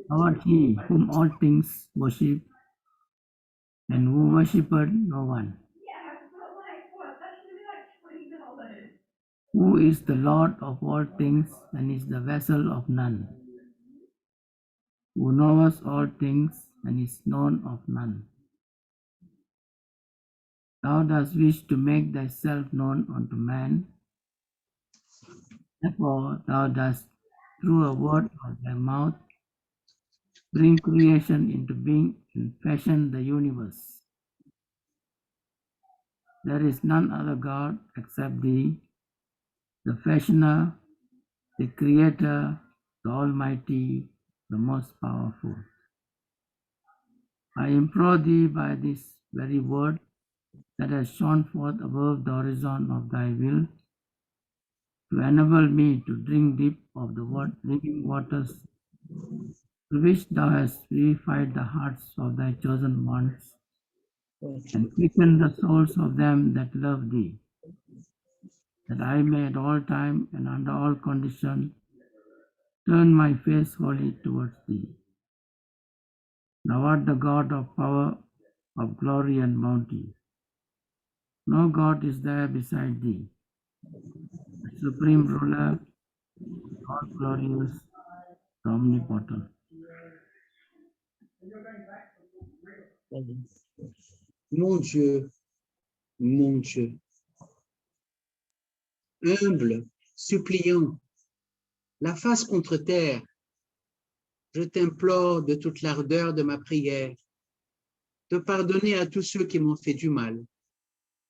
Thou art he whom all things worship, and who worshipped no one. Who is the Lord of all things and is the vessel of none. Who knoweth all things and is known of none. Thou dost wish to make thyself known unto man. Therefore thou dost, through a word of thy mouth, bring creation into being and fashion the universe. There is none other God except thee, the fashioner, the creator, the almighty, the most powerful. I implore thee by this very word that has shone forth above the horizon of thy will, to enable me to drink deep of the living waters, to which thou hast purified the hearts of thy chosen ones, and quicken the souls of them that love thee, that I may at all time and under all conditions turn my face wholly towards thee. Thou art the God of power, of glory and bounty. No God is there beside thee, the supreme ruler, all glorious, the omnipotent. Mon Dieu, humble, suppliant, la face contre terre, je t'implore de toute l'ardeur de ma prière, de pardonner à tous ceux qui m'ont fait du mal,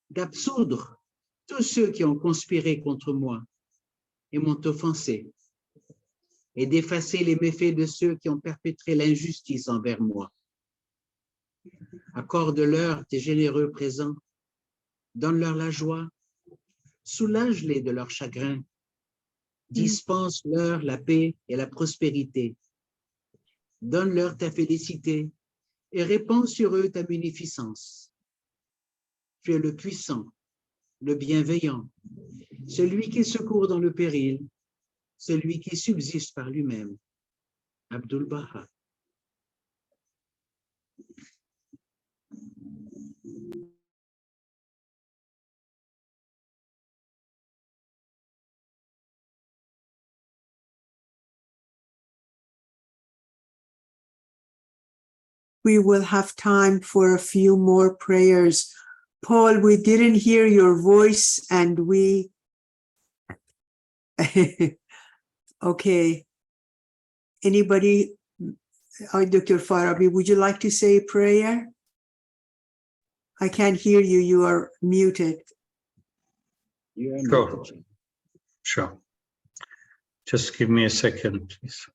d'absoudre tous ceux qui ont conspiré contre moi et m'ont offensé, et d'effacer les méfaits de ceux qui ont perpétré l'injustice envers moi. Accorde-leur tes généreux présents, donne-leur la joie, soulage-les de leur chagrin, dispense-leur la paix et la prospérité, donne-leur ta félicité et répands sur eux ta munificence. Tu es le puissant, le bienveillant, celui qui secourt dans le péril, celui qui subsiste par lui-même. Abdul Baha. We will have time for a few more prayers. Paul, we didn't hear your voice and we... Okay. Anybody? Dr. Farabi, would you like to say a prayer? I can't hear you. You are muted. Sure. Sure. Just give me a second, please.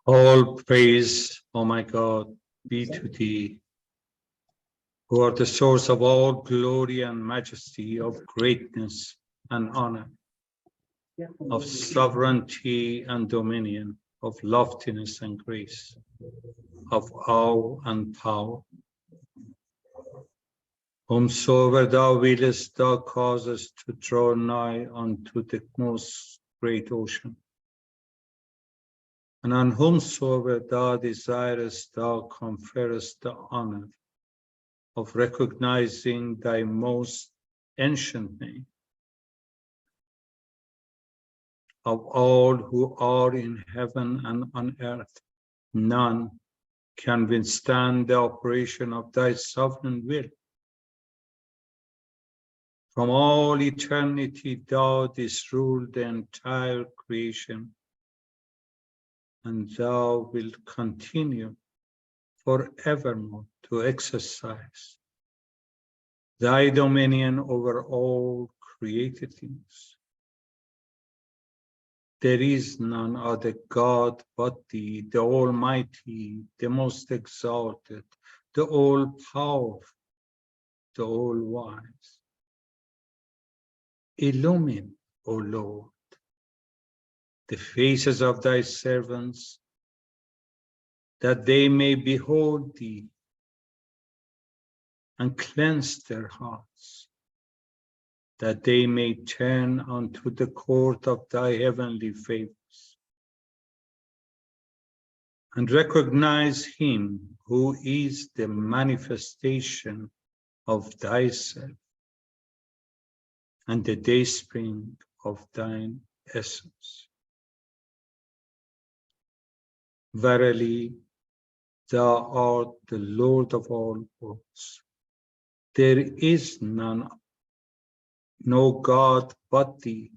All praise, O my God, be to thee, who art the source of all glory and majesty, of greatness and honor, of sovereignty and dominion, of loftiness and grace, of awe and power. Whomsoever thou willest, thou causest to draw nigh unto the most great ocean. And on whomsoever thou desirest, thou conferrest the honor of recognizing thy most ancient name. Of all who are in heaven and on earth, none can withstand the operation of thy sovereign will. From all eternity, thou didst rule the entire creation, and thou wilt continue forevermore to exercise thy dominion over all created things. There is none other God but thee, the Almighty, the most exalted, the all-powerful, the all-wise. Illumine, O Lord, the faces of thy servants, that they may behold thee, and cleanse their hearts, that they may turn unto the court of thy heavenly favors, and recognize him who is the manifestation of thyself, and the dayspring of thine essence. Verily, thou art the Lord of all worlds. There is none, no God but thee,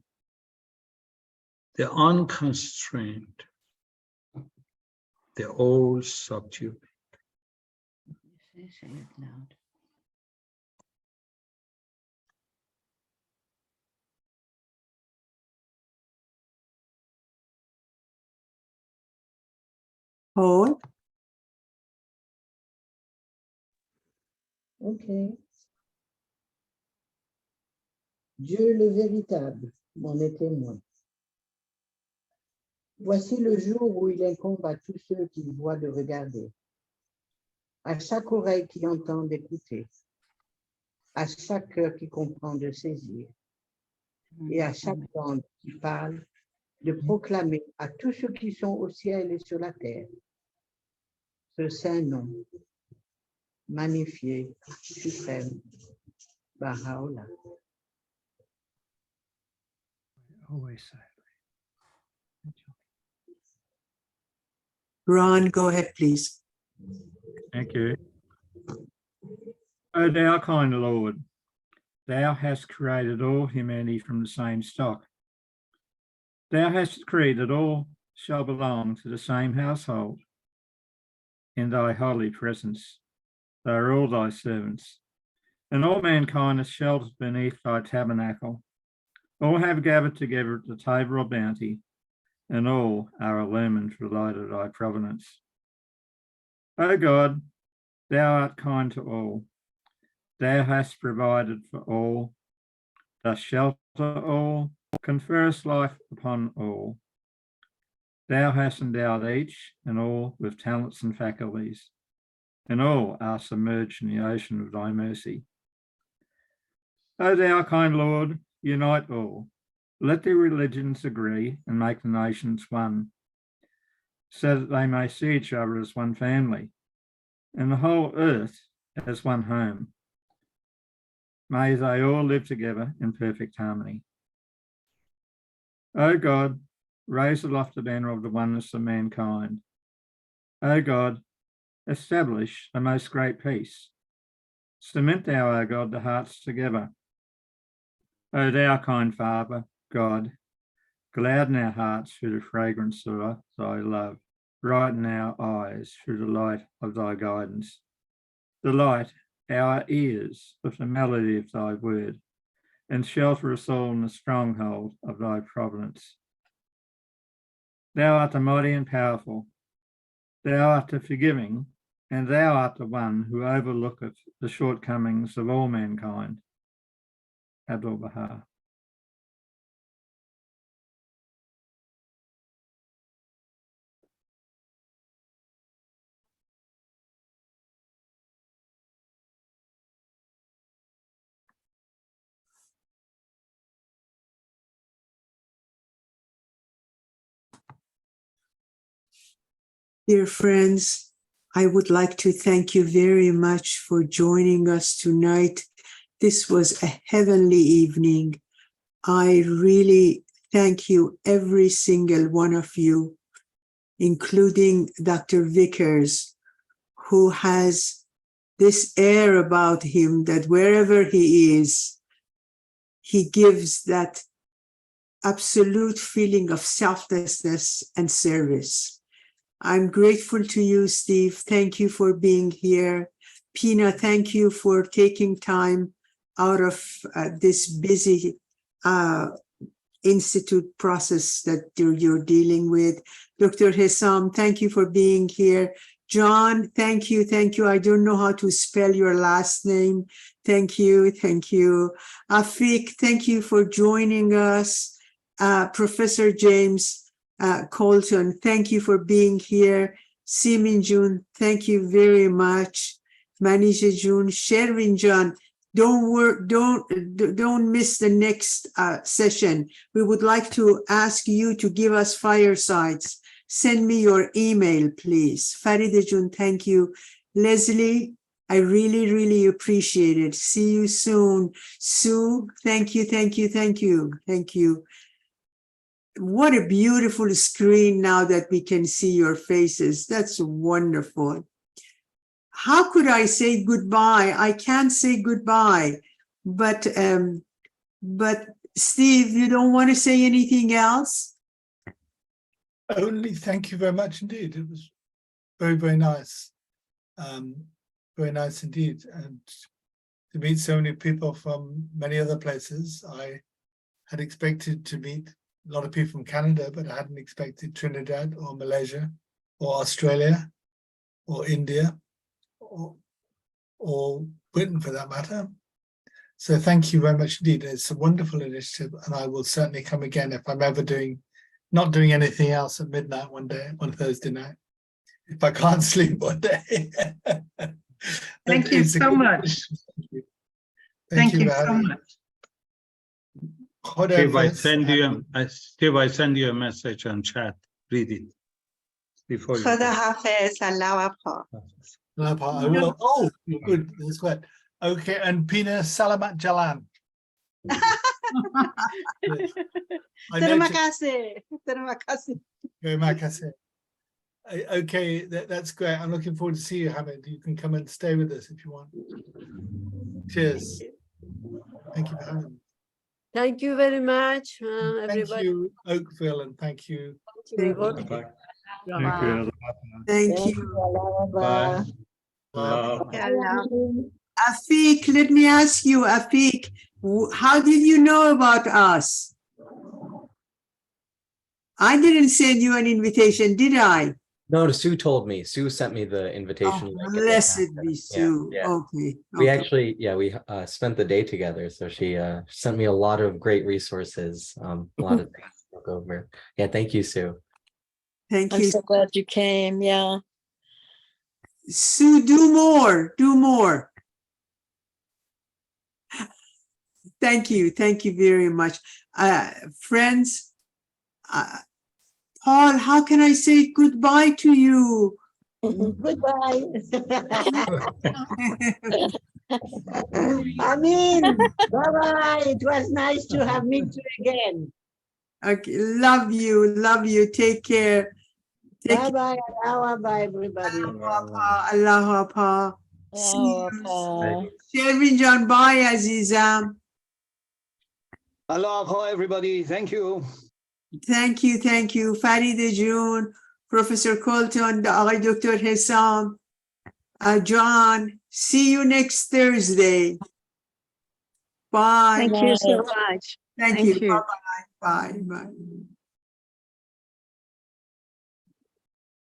the unconstrained, the all subdued. Say it loud. Paul? Ok. Dieu le véritable m'en est témoin. Voici le jour où il incombe à tous ceux qui voient de regarder, à chaque oreille qui entend d'écouter, à chaque cœur qui comprend de saisir, et à chaque langue qui parle, de proclamer à tous ceux qui sont au ciel et sur la terre ce saint nom, magnifié, suprême, Baha'u'llah. Always say. Ron, go ahead, please. Thank you. O thou kind Lord, thou hast created all humanity from the same stock. Thou hast decreed that all shall belong to the same household. In thy holy presence, they are all thy servants, and all mankind is sheltered beneath thy tabernacle. All have gathered together at the table of bounty, and all are illumined for the light of thy providence. O God, thou art kind to all. Thou hast provided for all, dost shelter all, conferrest life upon all. Thou hast endowed each and all with talents and faculties, and all are submerged in the ocean of thy mercy. O thou kind Lord, unite all. Let the religions agree and make the nations one, so that they may see each other as one family, and the whole earth as one home. May they all live together in perfect harmony. O God, raise aloft the banner of the oneness of mankind. O God, establish the most great peace. Cement thou, O God, the hearts together. O thou kind Father, God, gladden our hearts through the fragrance of thy love. Brighten our eyes through the light of thy guidance. Delight our ears with the melody of thy word, and shelter us all in the stronghold of thy providence. Thou art the mighty and powerful. Thou art the forgiving, and thou art the one who overlooketh the shortcomings of all mankind. Abdul-Baha. Dear friends, I would like to thank you very much for joining us tonight. This was a heavenly evening. I really thank you, every single one of you, including Dr. Vickers, who has this air about him that wherever he is, he gives that absolute feeling of selflessness and service. I'm grateful to you, Steve. Thank you for being here. Pina, thank you for taking time out of this busy institute process that you're dealing with. Dr. Hessam, thank you for being here. John, thank you. Thank you. I don't know how to spell your last name. Thank you. Thank you. Afik, thank you for joining us. Professor James Colton, thank you for being here. Simin Jun, thank you very much. Manija Jun, Sherwin John, don't miss the next session. We would like to ask you to give us firesides. Send me your email, please. Farida Jun, thank you. Leslie, I really, really appreciate it. See you soon. Sue, thank you, thank you, thank you, thank you. What a beautiful screen now that we can see your faces. That's wonderful. How could I say goodbye? I can't say goodbye, but Steve, you don't want to say anything else? Only thank you very much indeed. It was very, very nice. Very nice indeed. And to meet so many people from many other places. I had expected to meet a lot of people from Canada, but I hadn't expected Trinidad or Malaysia or Australia or India or Britain for that matter. So thank you very much indeed. It's a wonderful initiative, and I will certainly come again if I'm ever not doing anything else at midnight one Thursday night, if I can't sleep one day. Thank you so much. Thank you so much. Steve, I send you a message on chat. Read it before you. Khuda Hafiz, Allah Akbar. I will. Oh, good. That's good. Okay, and Pina Salamat Jalan. Terima kasih. Terima kasih. Terima kasih. Okay, that's great. I'm looking forward to see you, Hamid. You can come and stay with us if you want. Cheers. Thank you for having me. Thank you very much, everybody. Thank you, Oakville, and thank you. Thank you. Thank you. Thank you. Bye. Afik, let me ask you, Afik, how did you know about us? I didn't send you an invitation, did I? No, Sue told me. Sue sent me the invitation. Oh, blessed be Sue. Yeah. Okay. We actually, we spent the day together. So she sent me a lot of great resources, a lot of things to look over. Yeah, thank you, Sue. Thank I'm you. so glad you came. Yeah. Sue, do more. Do more. Thank you. Thank you very much. Friends, Paul, how can I say goodbye to you? Goodbye. Amin. Bye-bye. It was nice to have met you again. Okay, love you. Love you. Take care. Bye-bye. Bye, everybody. Allah Apa. See you. Sherwin John, bye, Azizam. Allah, everybody. Thank you. Thank you. Thank you. Farida June, Professor Colton, Dr. Hessam, John. See you next Thursday. Bye. Thank you so much. Thank you. Bye-bye. Bye. Bye.